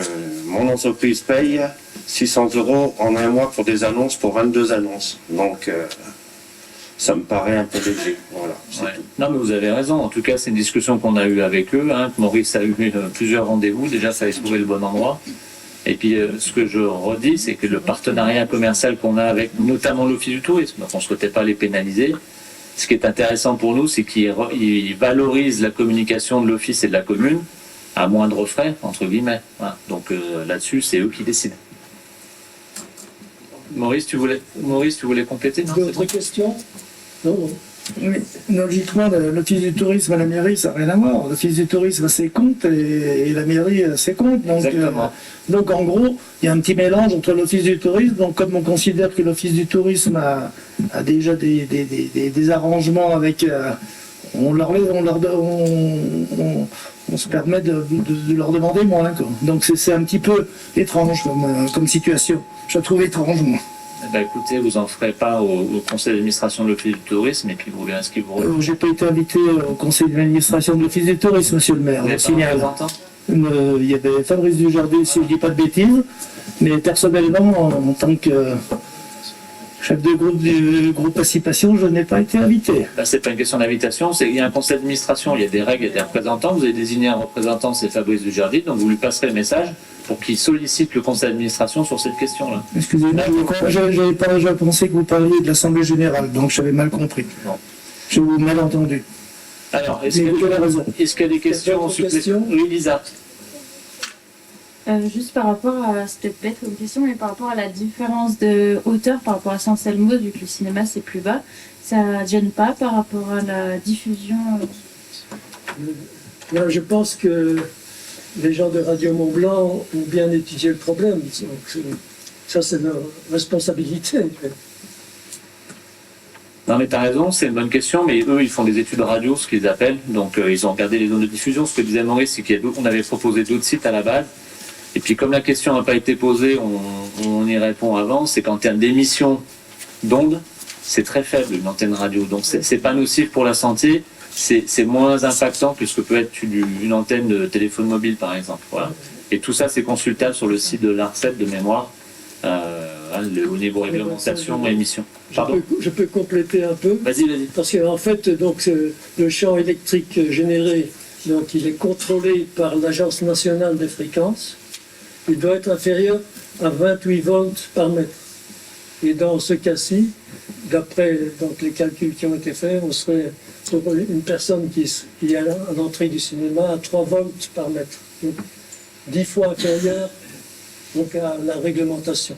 mon entreprise paye, 600 € en un mois pour des annonces, pour 22 annonces. Donc ça me paraît un peu léger. Voilà, ouais. Non, mais vous avez raison. En tout cas, c'est une discussion qu'on a eue avec eux. Maurice a eu plusieurs rendez-vous. Déjà, ça a trouvé le bon endroit. Et puis, ce que je redis, c'est que le partenariat commercial qu'on a avec notamment l'Office du tourisme, donc on ne souhaitait pas les pénaliser. Ce qui est intéressant pour nous, c'est qu'ils valorisent la communication de l'Office et de la commune à moindre frais, entre guillemets. Voilà. Donc là-dessus, c'est eux qui décident. Maurice, tu voulais compléter? D'autres questions? Non. Mais logiquement, l'Office du tourisme à la mairie, ça n'a rien à voir. L'Office du tourisme a ses comptes et la mairie a ses comptes. Donc en gros, il y a un petit mélange entre l'Office du tourisme. Donc comme on considère que l'Office du tourisme a déjà des arrangements avec... on se permet de leur demander moins. Quoi. Donc c'est un petit peu étrange comme situation. Je la trouve étrange, moi. Ben écoutez, vous en ferez pas au conseil d'administration de l'Office du tourisme et puis vous verrez ce qui vous... J'ai pas été invité au conseil d'administration de l'Office du tourisme, monsieur le maire. Vous n'avez pas un représentant? Il y avait Fabrice Dujardin, si je ne dis pas de bêtises, mais personnellement, en tant que chef de groupe du groupe Participation, je n'ai pas été invité. Ben, c'est pas une question d'invitation, il y a un conseil d'administration, il y a des règles, il y a des représentants. Vous avez désigné un représentant, c'est Fabrice Dujardin, donc vous lui passerez le message pour qu'il sollicite le conseil d'administration sur cette question-là. Excusez-moi, j'avais pensé que vous parliez de l'Assemblée Générale, donc j'avais mal compris. Non. J'ai mal entendu. Alors, est-ce qu'il y a des questions supplémentaires? Oui, Lisa. Juste par rapport à, c'est peut-être bête comme question, mais par rapport à la différence de hauteur par rapport à Saint-Selmo, vu que le cinéma c'est plus bas, ça ne gêne pas par rapport à la diffusion? Là, je pense que les gens de Radio Mont-Blanc ont bien étudié le problème. Donc, ça, c'est leur responsabilité. Non mais tu as raison, c'est une bonne question, mais eux ils font des études radio, ce qu'ils appellent, donc ils ont regardé les zones de diffusion. Ce que disait Maurice, c'est qu'on avait proposé d'autres sites à la base, et puis comme la question n'a pas été posée, on y répond avant, c'est qu'en termes d'émissions d'ondes, c'est très faible une antenne radio, donc c'est pas nocif pour la santé, c'est moins impactant que ce que peut être une antenne de téléphone mobile par exemple. Voilà. Et tout ça c'est consultable sur le site de l'ARCEP de mémoire. Au niveau réglementation et émission. Je peux compléter un peu. Vas-y. Parce qu'en fait, donc, le champ électrique généré, donc, il est contrôlé par l'Agence nationale des fréquences. Il doit être inférieur à 28 volts par mètre. Et dans ce cas-ci, d'après les calculs qui ont été faits, on serait pour une personne qui est à l'entrée du cinéma à 3 volts par mètre. Donc, 10 fois inférieur donc, à la réglementation.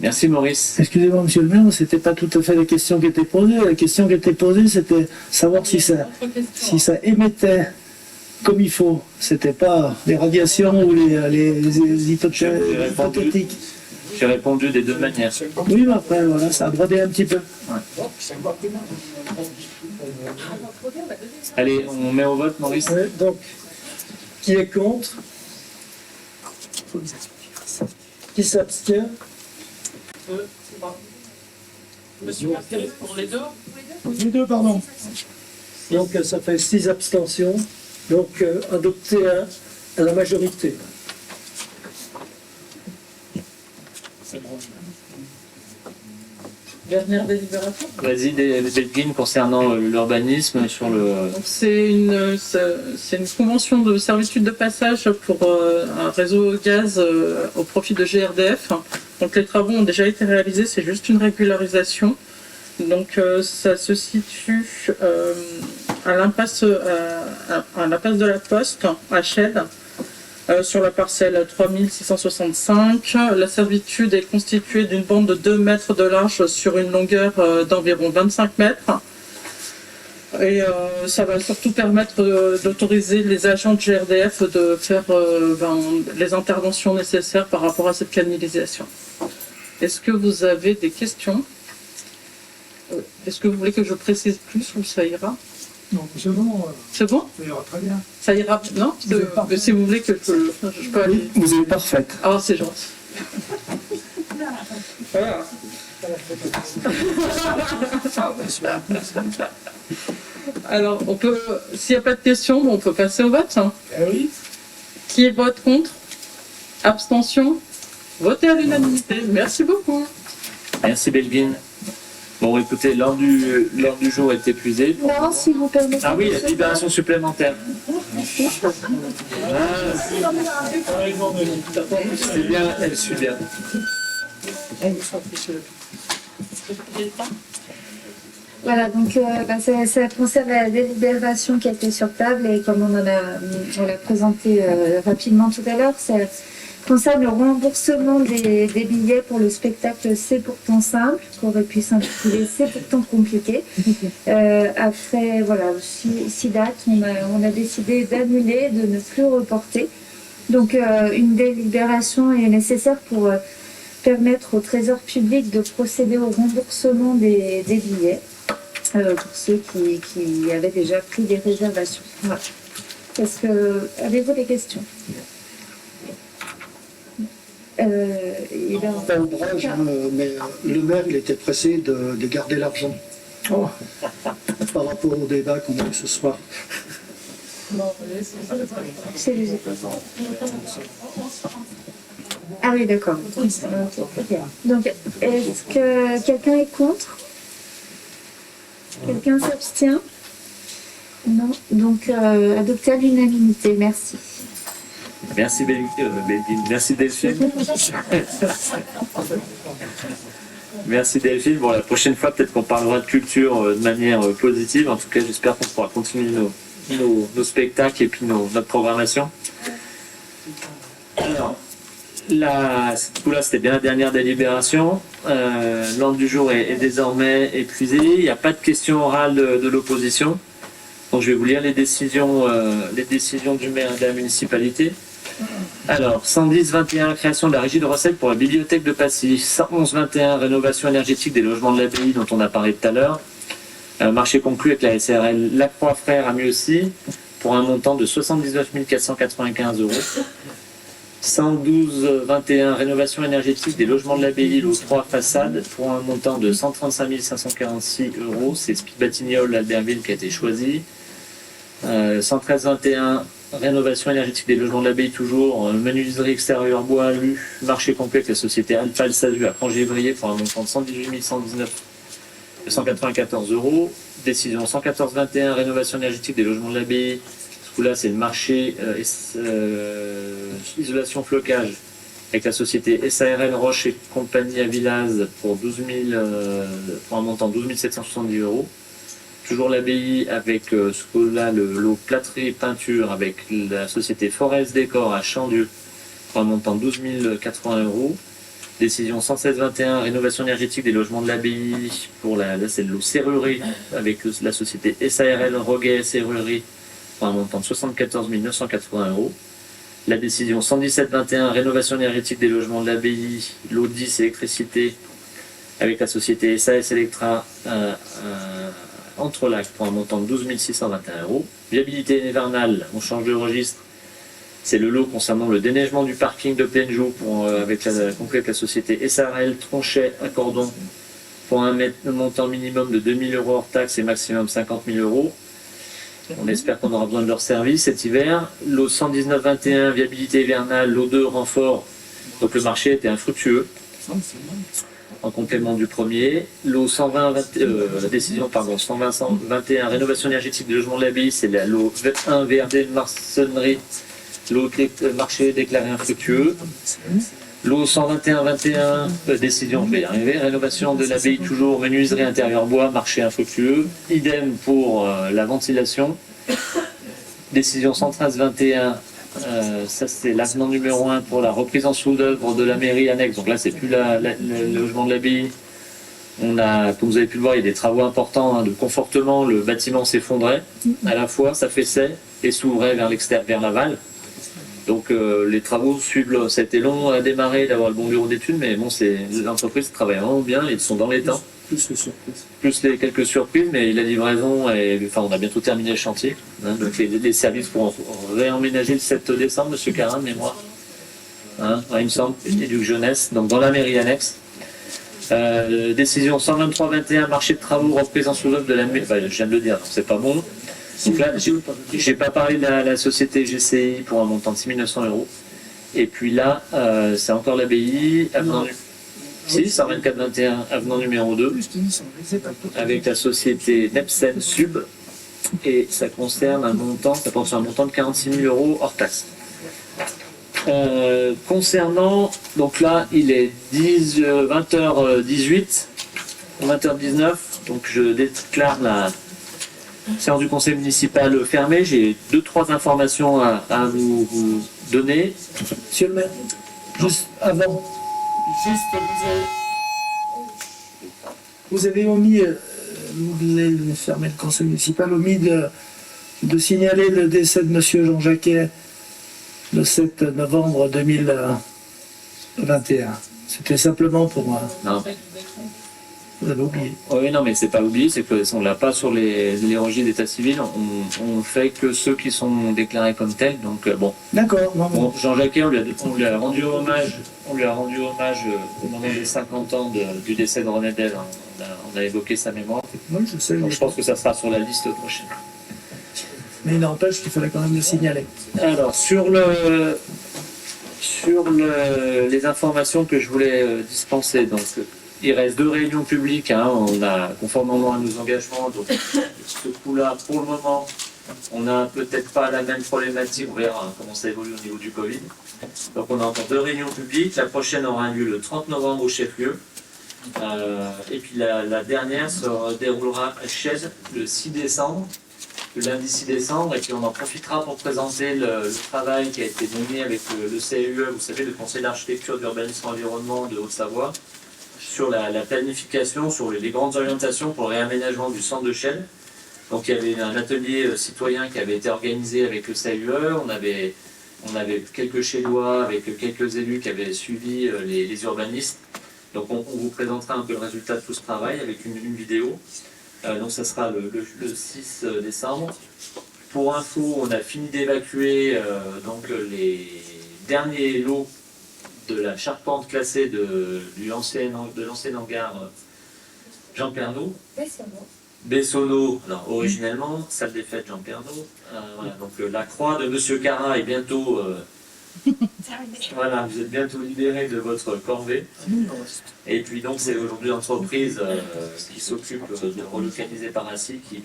Merci Maurice. Excusez-moi monsieur le maire, c'était pas tout à fait la question qui était posée. La question qui était posée, c'était savoir si ça émettait comme il faut. C'était pas les radiations ou les hypothétiques. J'ai répondu des deux manières. Oui, mais après, voilà, ça a brodé un petit peu. Allez, on met au vote, Maurice. Ouais, donc, qui est contre? Qui s'abstient? Monsieur Marguerite pour les deux. Les deux, pardon. Donc ça fait 6 abstentions. Donc adopté à la majorité. Dernière délibération. Vas-y, Delphine, concernant l'urbanisme sur le... Donc, c'est une convention de servitude de passage pour un réseau gaz au profit de GRDF. Donc les travaux ont déjà été réalisés, c'est juste une régularisation. Donc ça se situe à l'impasse de la Poste, à Chelles, sur la parcelle 3665. La servitude est constituée d'une bande de 2 mètres de large sur une longueur d'environ 25 mètres. Et ça va surtout permettre d'autoriser les agents de GRDF de faire les interventions nécessaires par rapport à cette canalisation. Est-ce que vous avez des questions? Est-ce que vous voulez que je précise plus ou ça ira? Non, c'est bon. C'est bon? Ça ira très bien. Ça ira? Non? Si vous voulez que je peux aller. Vous êtes parfaite. Ah, c'est gentil. Voilà. Alors, s'il n'y a pas de questions, on peut passer au vote. Oui. Qui vote contre? Abstention? Votez à l'unanimité. Merci beaucoup. Merci, Belvin. Bon, écoutez, l'ordre du jour est épuisé. Non, si vous permettez. Ah oui, la libération supplémentaire. C'est bien, elle suit bien. Voilà, donc ça concerne la délibération qui a été sur table et comme on l'a présenté rapidement tout à l'heure, ça concerne le remboursement des billets pour le spectacle C'est pourtant simple, qui aurait pu s'intituler C'est pourtant compliqué. Après, voilà, 6 dates, on a décidé d'annuler, de ne plus reporter. Donc une délibération est nécessaire pour permettre au Trésor public de procéder au remboursement des billets pour ceux qui avaient déjà pris des réservations. Voilà. Avez-vous des questions? Pas ouvrage, mais le maire il était pressé de garder l'argent. Oh. Par rapport au débat qu'on a eu ce soir. C'est léger. Ah oui, d'accord. Donc, est-ce que quelqu'un est contre? Quelqu'un s'abstient? Non. Donc, adopté à l'unanimité. Merci. Merci, Belvin. Merci, Delphine. Merci, Delphine. Bon, la prochaine fois, peut-être qu'on parlera de culture de manière positive. En tout cas, j'espère qu'on pourra continuer nos spectacles et puis notre programmation. Alors, là, c'était bien la dernière délibération. L'ordre du jour est désormais épuisé. Il n'y a pas de questions orales de l'opposition. Donc, je vais vous lire les décisions du maire et de la municipalité. Alors, 110-21, création de la régie de recettes pour la bibliothèque de Passy. 111-21, rénovation énergétique des logements de l'abbaye dont on a parlé tout à l'heure. Marché conclu avec la SRL Lacroix Frères à Mieuxy pour un montant de 79 495 €. 112-21, rénovation énergétique des logements de l'abbaye aux 3 façades pour un montant de 135 546 €. C'est Speed Batignolles, Albertville qui a été choisi. 113-21, rénovation énergétique des logements de l'abbaye toujours, menuiserie extérieure bois alu, marché complet avec la société Alpha Sazu à Prangévrier pour un montant de 118 194 €. Décision 114-21, rénovation énergétique des logements de l'abbaye. Ce coup-là, c'est le marché isolation flocage avec la société SARL Roche et compagnie à Villaz pour un montant de 12 770 €. Toujours l'abbaye avec ce coup-là, l'eau plâtrée peinture avec la société Forest Décor à Chandieu pour un montant de 12 080 €. Décision 116-21, rénovation énergétique des logements de l'abbaye pour c'est l'eau serrurerie avec la société SARL Roguet Serrurerie pour un montant de 74 980 €. La décision 117-21, rénovation énergétique des logements de l'abbaye, lot 10 électricité, avec la société SAS Electra Entrelacs pour un montant de 12 621 €. Viabilité hivernale, on change de registre. C'est le lot concernant le déneigement du parking de Plaine-Joux avec la société SRL Tronchet Accordon pour un montant minimum de 2 000 € hors taxes et maximum 50 000 €. On espère qu'on aura besoin de leur service cet hiver. Lot 119-21, viabilité hivernale, lot 2, renfort. Donc le marché était infructueux. En complément du premier. Lot 120-21, rénovation énergétique du logement de l'abbaye, c'est la lot 1, VRD maçonnerie. Lot marché déclaré infructueux. Lot 121-21, décision, je vais y arriver, rénovation de l'abbaye toujours, menuiserie intérieur bois, marché infructueux. Idem pour la ventilation. Décision 113-21, ça c'est l'avenant numéro 1 pour la reprise en sous-œuvre de la mairie annexe. Donc là c'est plus le logement de l'abbaye. On a, comme vous avez pu le voir, il y a des travaux importants de confortement. Le bâtiment s'effondrait à la fois, s'affaissait et s'ouvrait vers l'extérieur, vers l'aval. Donc les travaux suivent, c'était long à démarrer, d'avoir le bon bureau d'études, mais bon, l'entreprise travaille vraiment bien, ils sont dans les temps. Plus les surprises. Plus les quelques surprises, mais la livraison, on a bientôt terminé le chantier. Hein, donc les services pourront réemménager le 7 décembre, monsieur Carin, de mémoire. Hein, il me semble, éduc jeunesse, donc dans la mairie annexe. Décision 123-21, marché de travaux, reprise en sous-œuvre de la mairie. Enfin, je viens de le dire, donc c'est pas bon. Donc là, j'ai pas parlé de la société GCI pour un montant de 6 900 €. Et puis là, c'est encore l'abbaye, avenant 124-21, avenant numéro 2, avec la société Nepsen Sub. Et ça concerne un montant, ça porte sur un montant de 46 000 € hors taxe. Concernant, donc là, il est 20h18, 20h19, donc je déclare la séance du conseil municipal fermée. J'ai 2-3 informations à vous donner. Monsieur le maire, juste avant, vous avez omis, vous voulez fermer le conseil municipal, omis de signaler le décès de monsieur Jean Jacquet le 7 novembre 2021. C'était simplement pour moi. Non. Vous avez oublié. Oui, non, mais c'est pas oublié, c'est qu'on l'a pas sur les registres d'état civil. On fait que ceux qui sont déclarés comme tels. Donc bon. D'accord. Bon, Jean Jacquet, on lui a rendu hommage. On lui a rendu hommage au moment des 50 ans du décès de René Del. On a évoqué sa mémoire. Oui, je sais. Donc je pense que ça sera sur la liste prochaine. Mais il n'empêche qu'il fallait quand même le signaler. Alors sur les informations que je voulais dispenser, donc il reste 2 réunions publiques, hein, on a conformément à nos engagements, donc ce coup-là, pour le moment, on n'a peut-être pas la même problématique, on verra comment ça évolue au niveau du Covid. Donc on a encore 2 réunions publiques, la prochaine aura lieu le 30 novembre au chef-lieu, et puis la dernière se déroulera à Chède le 6 décembre, le lundi 6 décembre, et puis on en profitera pour présenter le travail qui a été mené avec le CAUE, vous savez, le Conseil d'architecture, d'urbanisme et environnement de Haute-Savoie, sur la planification, sur les grandes orientations pour le réaménagement du centre de Chelles. Donc il y avait un atelier citoyen qui avait été organisé avec le CAUE, on avait quelques Chélois avec quelques élus qui avaient suivi les urbanistes. Donc on vous présentera un peu le résultat de tout ce travail avec une vidéo. Donc ça sera le 6 décembre. Pour info, on a fini d'évacuer donc les derniers lots de la charpente classée de l'ancien hangar Jean Pernaut. Bessonneau, alors originellement, salle des fêtes Jean Pernaut. Voilà, donc la croix de Monsieur Carin est bientôt... voilà, vous êtes bientôt libéré de votre corvée. Et puis donc c'est aujourd'hui l'entreprise qui s'occupe de relocaliser par ainsi, qui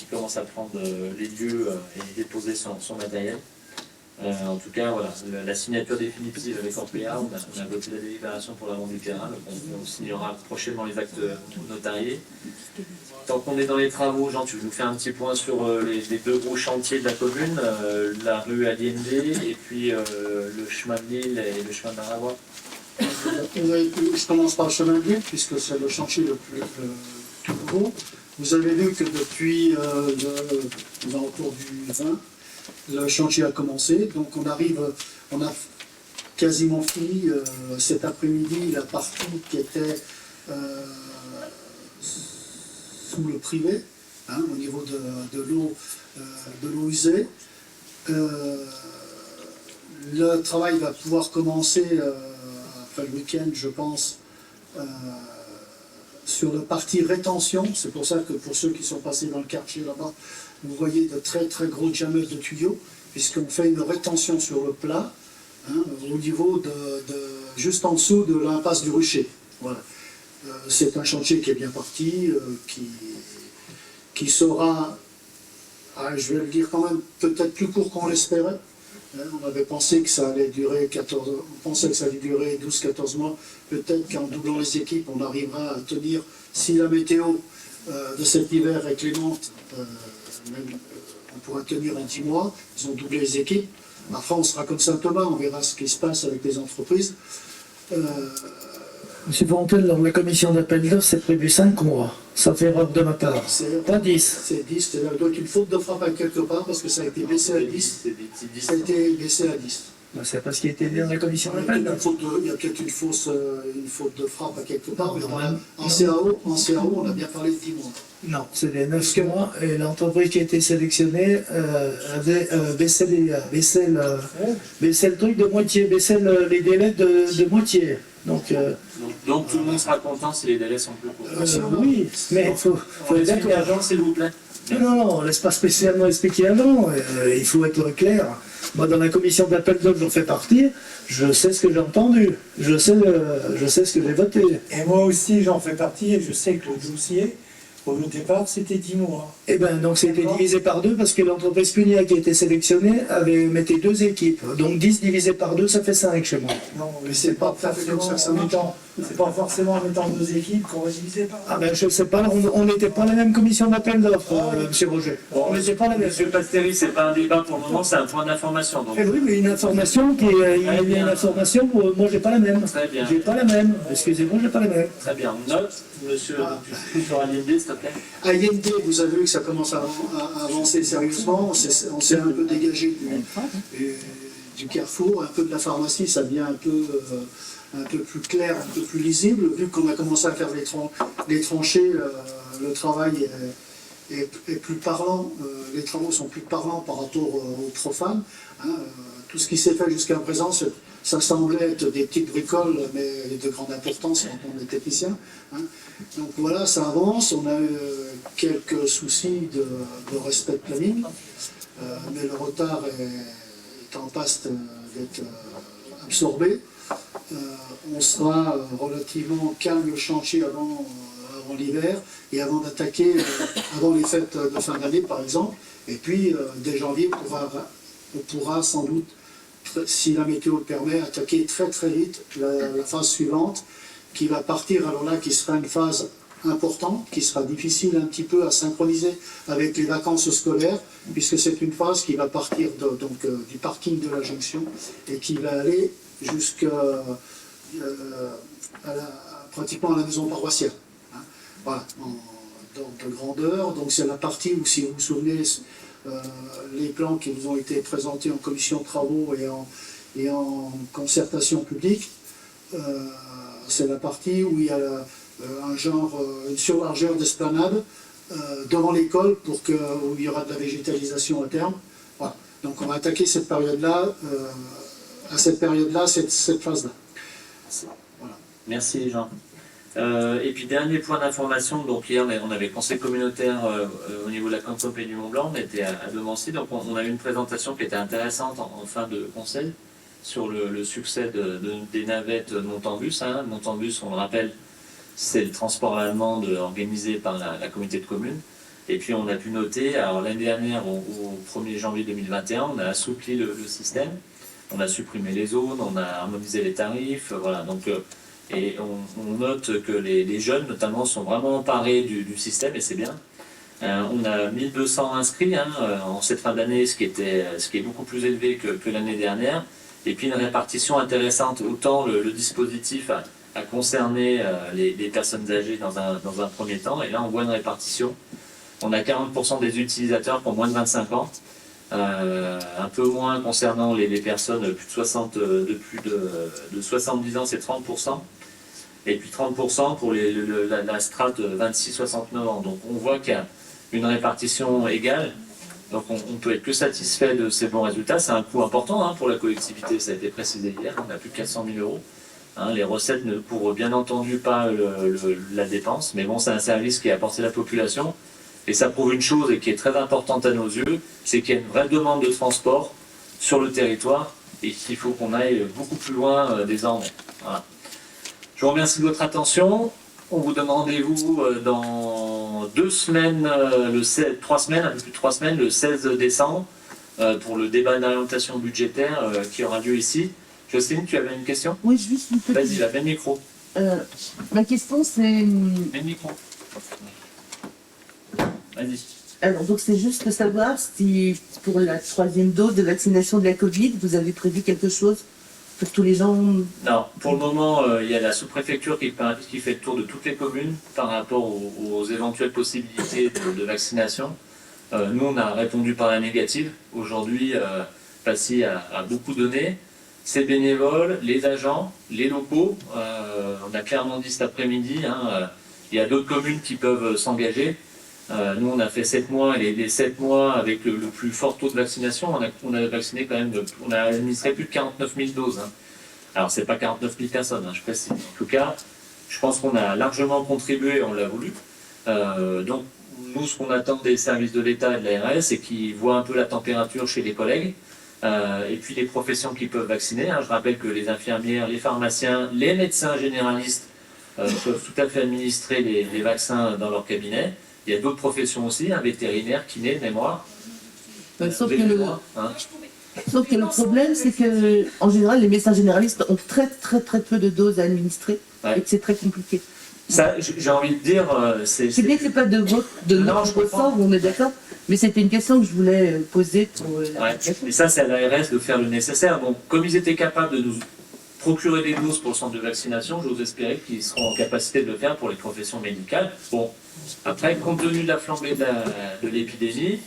commence à prendre les lieux et déposer son matériel. En tout cas, voilà, la signature définitive avec Orpea, on a voté la délibération pour la vente du terrain, donc on signera prochainement les actes notariés. Tant qu'on est dans les travaux, Jean, tu veux nous faire un petit point sur les 2 gros chantiers de la commune, la rue Allende et puis le chemin de Lille et le chemin de Marabois. Je commence par le chemin de Lille, puisque c'est le chantier le plus nouveau. Vous avez vu que depuis aux alentours du 20, le chantier a commencé. Donc on a quasiment fini cet après-midi la partie qui était sous le privé, au niveau de l'eau usée. Le travail va pouvoir commencer après le week-end, je pense, sur la partie rétention. C'est pour ça que pour ceux qui sont passés dans le quartier là-bas, vous voyez de très très gros jameuses de tuyaux, puisqu'on fait une rétention sur le plat, au niveau juste en dessous de l'impasse du Rucher. Voilà. C'est un chantier qui est bien parti, qui sera, je vais le dire quand même, peut-être plus court qu'on l'espérait. On avait pensé que ça allait durer 12-14 mois. Peut-être qu'en doublant les équipes, on arrivera à tenir, si la météo de cet hiver est clémente, on pourra tenir en 10 mois. Ils ont doublé les équipes. Après, on sera comme Saint-Thomas, on verra ce qui se passe avec les entreprises. Monsieur Fontaine, dans la commission d'appel d'offres, c'est prévu 5 mois. Ça fait erreur de ma part. Pas 10. C'est 10. Il doit être une faute de frappe à quelque part parce que ça a été baissé à 10. Ça a été baissé à 10. C'est pas ce qui a été dit dans la commission d'appel d'offres. Il y a peut-être une faute de frappe à quelque part, mais en CAO, on a bien parlé de 10 mois. Non, c'est les 9 mois et l'entreprise qui a été sélectionnée avait baissé le truc de moitié, baissé les délais de moitié. Donc tout le monde sera content si les délais sont plus courts. Oui, mais il faut expliquer l'agent, s'il vous plaît. Non, on ne laisse pas spécialement expliquer avant, il faut être clair. Moi, dans la commission d'appel d'offres, j'en fais partie, je sais ce que j'ai entendu, je sais ce que j'ai voté. Et moi aussi, j'en fais partie et je sais que le dossier, au départ, c'était 10 mois. Eh bien, donc c'était divisé par 2 parce que l'entreprise Punia qui a été sélectionnée avait metté 2 équipes. Donc 10 divisé par 2, ça fait 5 chez moi. Non, mais c'est pas forcément en mettant 2 équipes qu'on va diviser par 2. Ah ben je sais pas, on n'était pas la même commission d'appel d'offres, monsieur Roger. On n'était pas la même. Monsieur Pasteri, c'est pas un débat pour le moment, c'est un point d'information. Eh oui, mais une information il y a une information, moi j'ai pas la même. Très bien. J'ai pas la même. Excusez-moi, j'ai pas la même. Très bien, on note, monsieur, sur Allende, s'il te plaît. Allende, vous avez vu que ça commence à avancer sérieusement, on s'est un peu dégagé du carrefour, un peu de la pharmacie, ça devient un peu plus clair, un peu plus lisible, vu qu'on a commencé à faire les tranchées, le travail est plus parlant, les travaux sont plus parlants par rapport aux profanes. Tout ce qui s'est fait jusqu'à présent, ça semblait être des petites bricoles, mais de grande importance quand on est technicien. Donc voilà, ça avance, on a eu quelques soucis de respect de planning, mais le retard est en passe d'être absorbé. On sera relativement calme le chantier avant l'hiver et avant d'attaquer, avant les fêtes de fin d'année par exemple. Et puis dès janvier, on pourra sans doute, si la météo le permet, attaquer très très vite la phase suivante qui va partir, alors là qui sera une phase importante, qui sera difficile un petit peu à synchroniser avec les vacances scolaires, puisque c'est une phase qui va partir du parking de la jonction et qui va aller jusqu'à pratiquement à la maison paroissiale. Voilà, de grandeur. Donc c'est la partie où, si vous vous souvenez, les plans qui vous ont été présentés en commission de travaux et en concertation publique, c'est la partie où il y a une surlargeur d'esplanade devant l'école où il y aura de la végétalisation à terme. Voilà. Donc on va attaquer cette période-là, cette phase-là. Voilà. Merci Jean. Et puis dernier point d'information, donc hier on avait conseil communautaire au niveau de la Campopée du Mont-Blanc, on était à Demancy, donc on a eu une présentation qui était intéressante en fin de conseil sur le succès des navettes Montambus. Montambus, on le rappelle, c'est le transport allemand organisé par la communauté de communes. Et puis on a pu noter, alors l'année dernière, au 1er janvier 2021, on a assoupli le système, on a supprimé les zones, on a harmonisé les tarifs, voilà. Donc, et on note que les jeunes, notamment, sont vraiment emparés du système, et c'est bien. On a 1200 inscrits en cette fin d'année, ce qui est beaucoup plus élevé que l'année dernière. Et puis une répartition intéressante, autant le dispositif à concerner les personnes âgées dans un premier temps. Et là, on voit une répartition. On a 40% des utilisateurs pour moins de 25 ans. Un peu moins concernant les personnes plus de 70 ans, c'est 30%. Et puis 30% pour la strate 26-69 ans. Donc on voit qu'il y a une répartition égale. Donc on ne peut être que satisfait de ces bons résultats. C'est un coût important pour la collectivité, ça a été précisé hier, on a plus de 400 000 euros. Les recettes ne couvrent bien entendu pas la dépense, mais bon, c'est un service qui est apporté à la population. Et ça prouve une chose et qui est très importante à nos yeux, c'est qu'il y a une vraie demande de transport sur le territoire et qu'il faut qu'on aille beaucoup plus loin désormais. Voilà. Je vous remercie de votre attention. On vous donne rendez-vous dans 2 semaines, 3 semaines, un peu plus de 3 semaines, le 16 décembre, pour le débat d'orientation budgétaire qui aura lieu ici. Jocelyne, tu avais une question? Oui, juste une petite. Vas-y, là, mets le micro. Ma question, c'est... Mets le micro. Vas-y. Alors, donc c'est juste savoir si, pour la 3e dose de vaccination de la Covid, vous avez prévu quelque chose pour tous les gens? Non, pour le moment, il y a la sous-préfecture qui fait le tour de toutes les communes par rapport aux éventuelles possibilités de vaccination. Nous, on a répondu par la négative. Aujourd'hui, Passy a beaucoup donné. Ces bénévoles, les agents, les locaux, on a clairement dit cet après-midi, il y a d'autres communes qui peuvent s'engager. Nous, on a fait 7 mois, et les 7 mois avec le plus fort taux de vaccination, on a vacciné quand même, on a administré plus de 49 000 doses. Alors, c'est pas 49 000 personnes, je précise. En tout cas, je pense qu'on a largement contribué, on l'a voulu. Donc, nous, ce qu'on attend des services de l'État et de l'ARS, c'est qu'ils voient un peu la température chez les collègues, et puis les professions qui peuvent vacciner. Je rappelle que les infirmières, les pharmaciens, les médecins généralistes peuvent tout à fait administrer les vaccins dans leur cabinet. Il y a d'autres professions aussi, un vétérinaire, kiné, mémoire. Sauf que le problème, c'est que en général, les médecins généralistes ont très peu de doses à administrer et que c'est très compliqué. Ça, j'ai envie de dire, c'est bien que c'est pas de notre ressort, on est d'accord, mais c'était une question que je voulais poser pour Et ça, c'est à l'ARS de faire le nécessaire. Donc, comme ils étaient capables de nous procurer des doses pour le centre de vaccination, j'ose espérer qu'ils seront en capacité de le faire pour les professions médicales. Bon, après, compte tenu de la flambée de l'épidémie,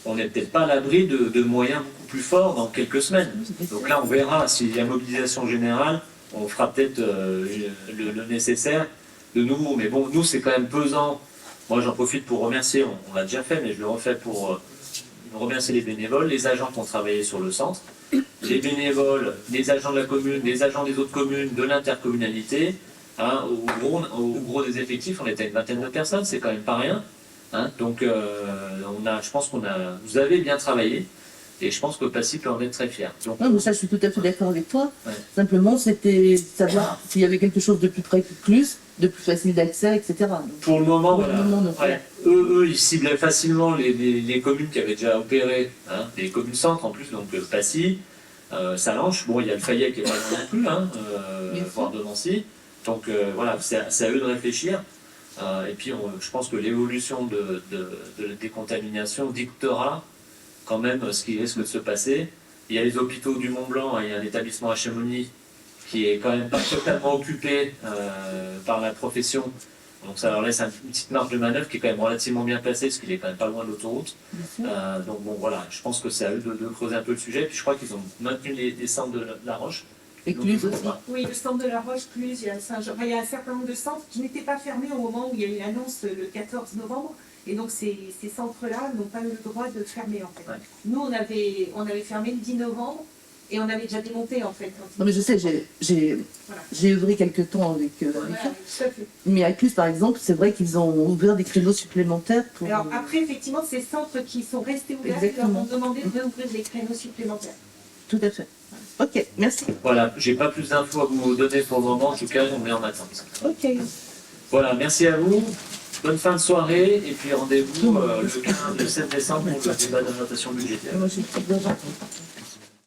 on n'est peut-être pas à l'abri de moyens beaucoup plus forts dans quelques semaines. Donc là, on verra s'il y a mobilisation générale, on fera peut-être le nécessaire de nouveau. Mais bon, nous, c'est quand même pesant. Moi, j'en profite pour remercier, on l'a déjà fait, mais je le refais pour remercier les bénévoles, les agents qui ont travaillé sur le centre, les bénévoles, les agents de la commune, les agents des autres communes, de l'intercommunalité. Au gros des effectifs, on était à une vingtaine de personnes, c'est quand même pas rien. Donc, je pense vous avez bien travaillé. Et je pense que Passy peut en être très fier. Donc, non, mais ça, je suis tout à fait d'accord avec toi. Ouais. Simplement, c'était savoir s'il y avait quelque chose de plus près que plus, de plus facile d'accès, etc. Donc, pour le moment, voilà. Eux, ils ciblaient facilement les communes qui avaient déjà opéré, les communes centres en plus, donc Passy, Salanches, bon, il y a le Fayet qui est pas loin non plus, voire de Nancy. Donc voilà, c'est à eux de réfléchir. Et puis, je pense que l'évolution de décontamination dictera quand même ce qui risque de se passer. Il y a les hôpitaux du Mont-Blanc et un établissement à Chamonix qui est quand même pas totalement occupé par la profession. Donc ça leur laisse une petite marge de manœuvre qui est quand même relativement bien placée parce qu'il est quand même pas loin de l'autoroute. Donc bon voilà, je pense que c'est à eux de creuser un peu le sujet. Puis je crois qu'ils ont maintenu les centres de la Roche. Et Cluse aussi. Oui, le centre de la Roche, Cluse, il y a un certain nombre de centres qui n'étaient pas fermés au moment où il y a eu l'annonce le 14 novembre. Et donc ces centres-là n'ont pas eu le droit de fermer en fait. Ouais. Nous on avait fermé le 10 novembre et on avait déjà démonté en fait. Non mais je sais, j'ai œuvré quelques temps avec eux. Mais à Cluse par exemple, c'est vrai qu'ils ont ouvert des créneaux supplémentaires pour... Alors après effectivement ces centres qui sont restés ouverts, ils leur ont demandé d'ouvrir des créneaux supplémentaires. Tout à fait. Ok, merci. Voilà, j'ai pas plus d'infos à vous donner pour le moment, en tout cas on est en attente. Ok. Voilà, merci à vous. Bonne fin de soirée et puis rendez-vous le 7 décembre pour le débat d'orientation budgétaire.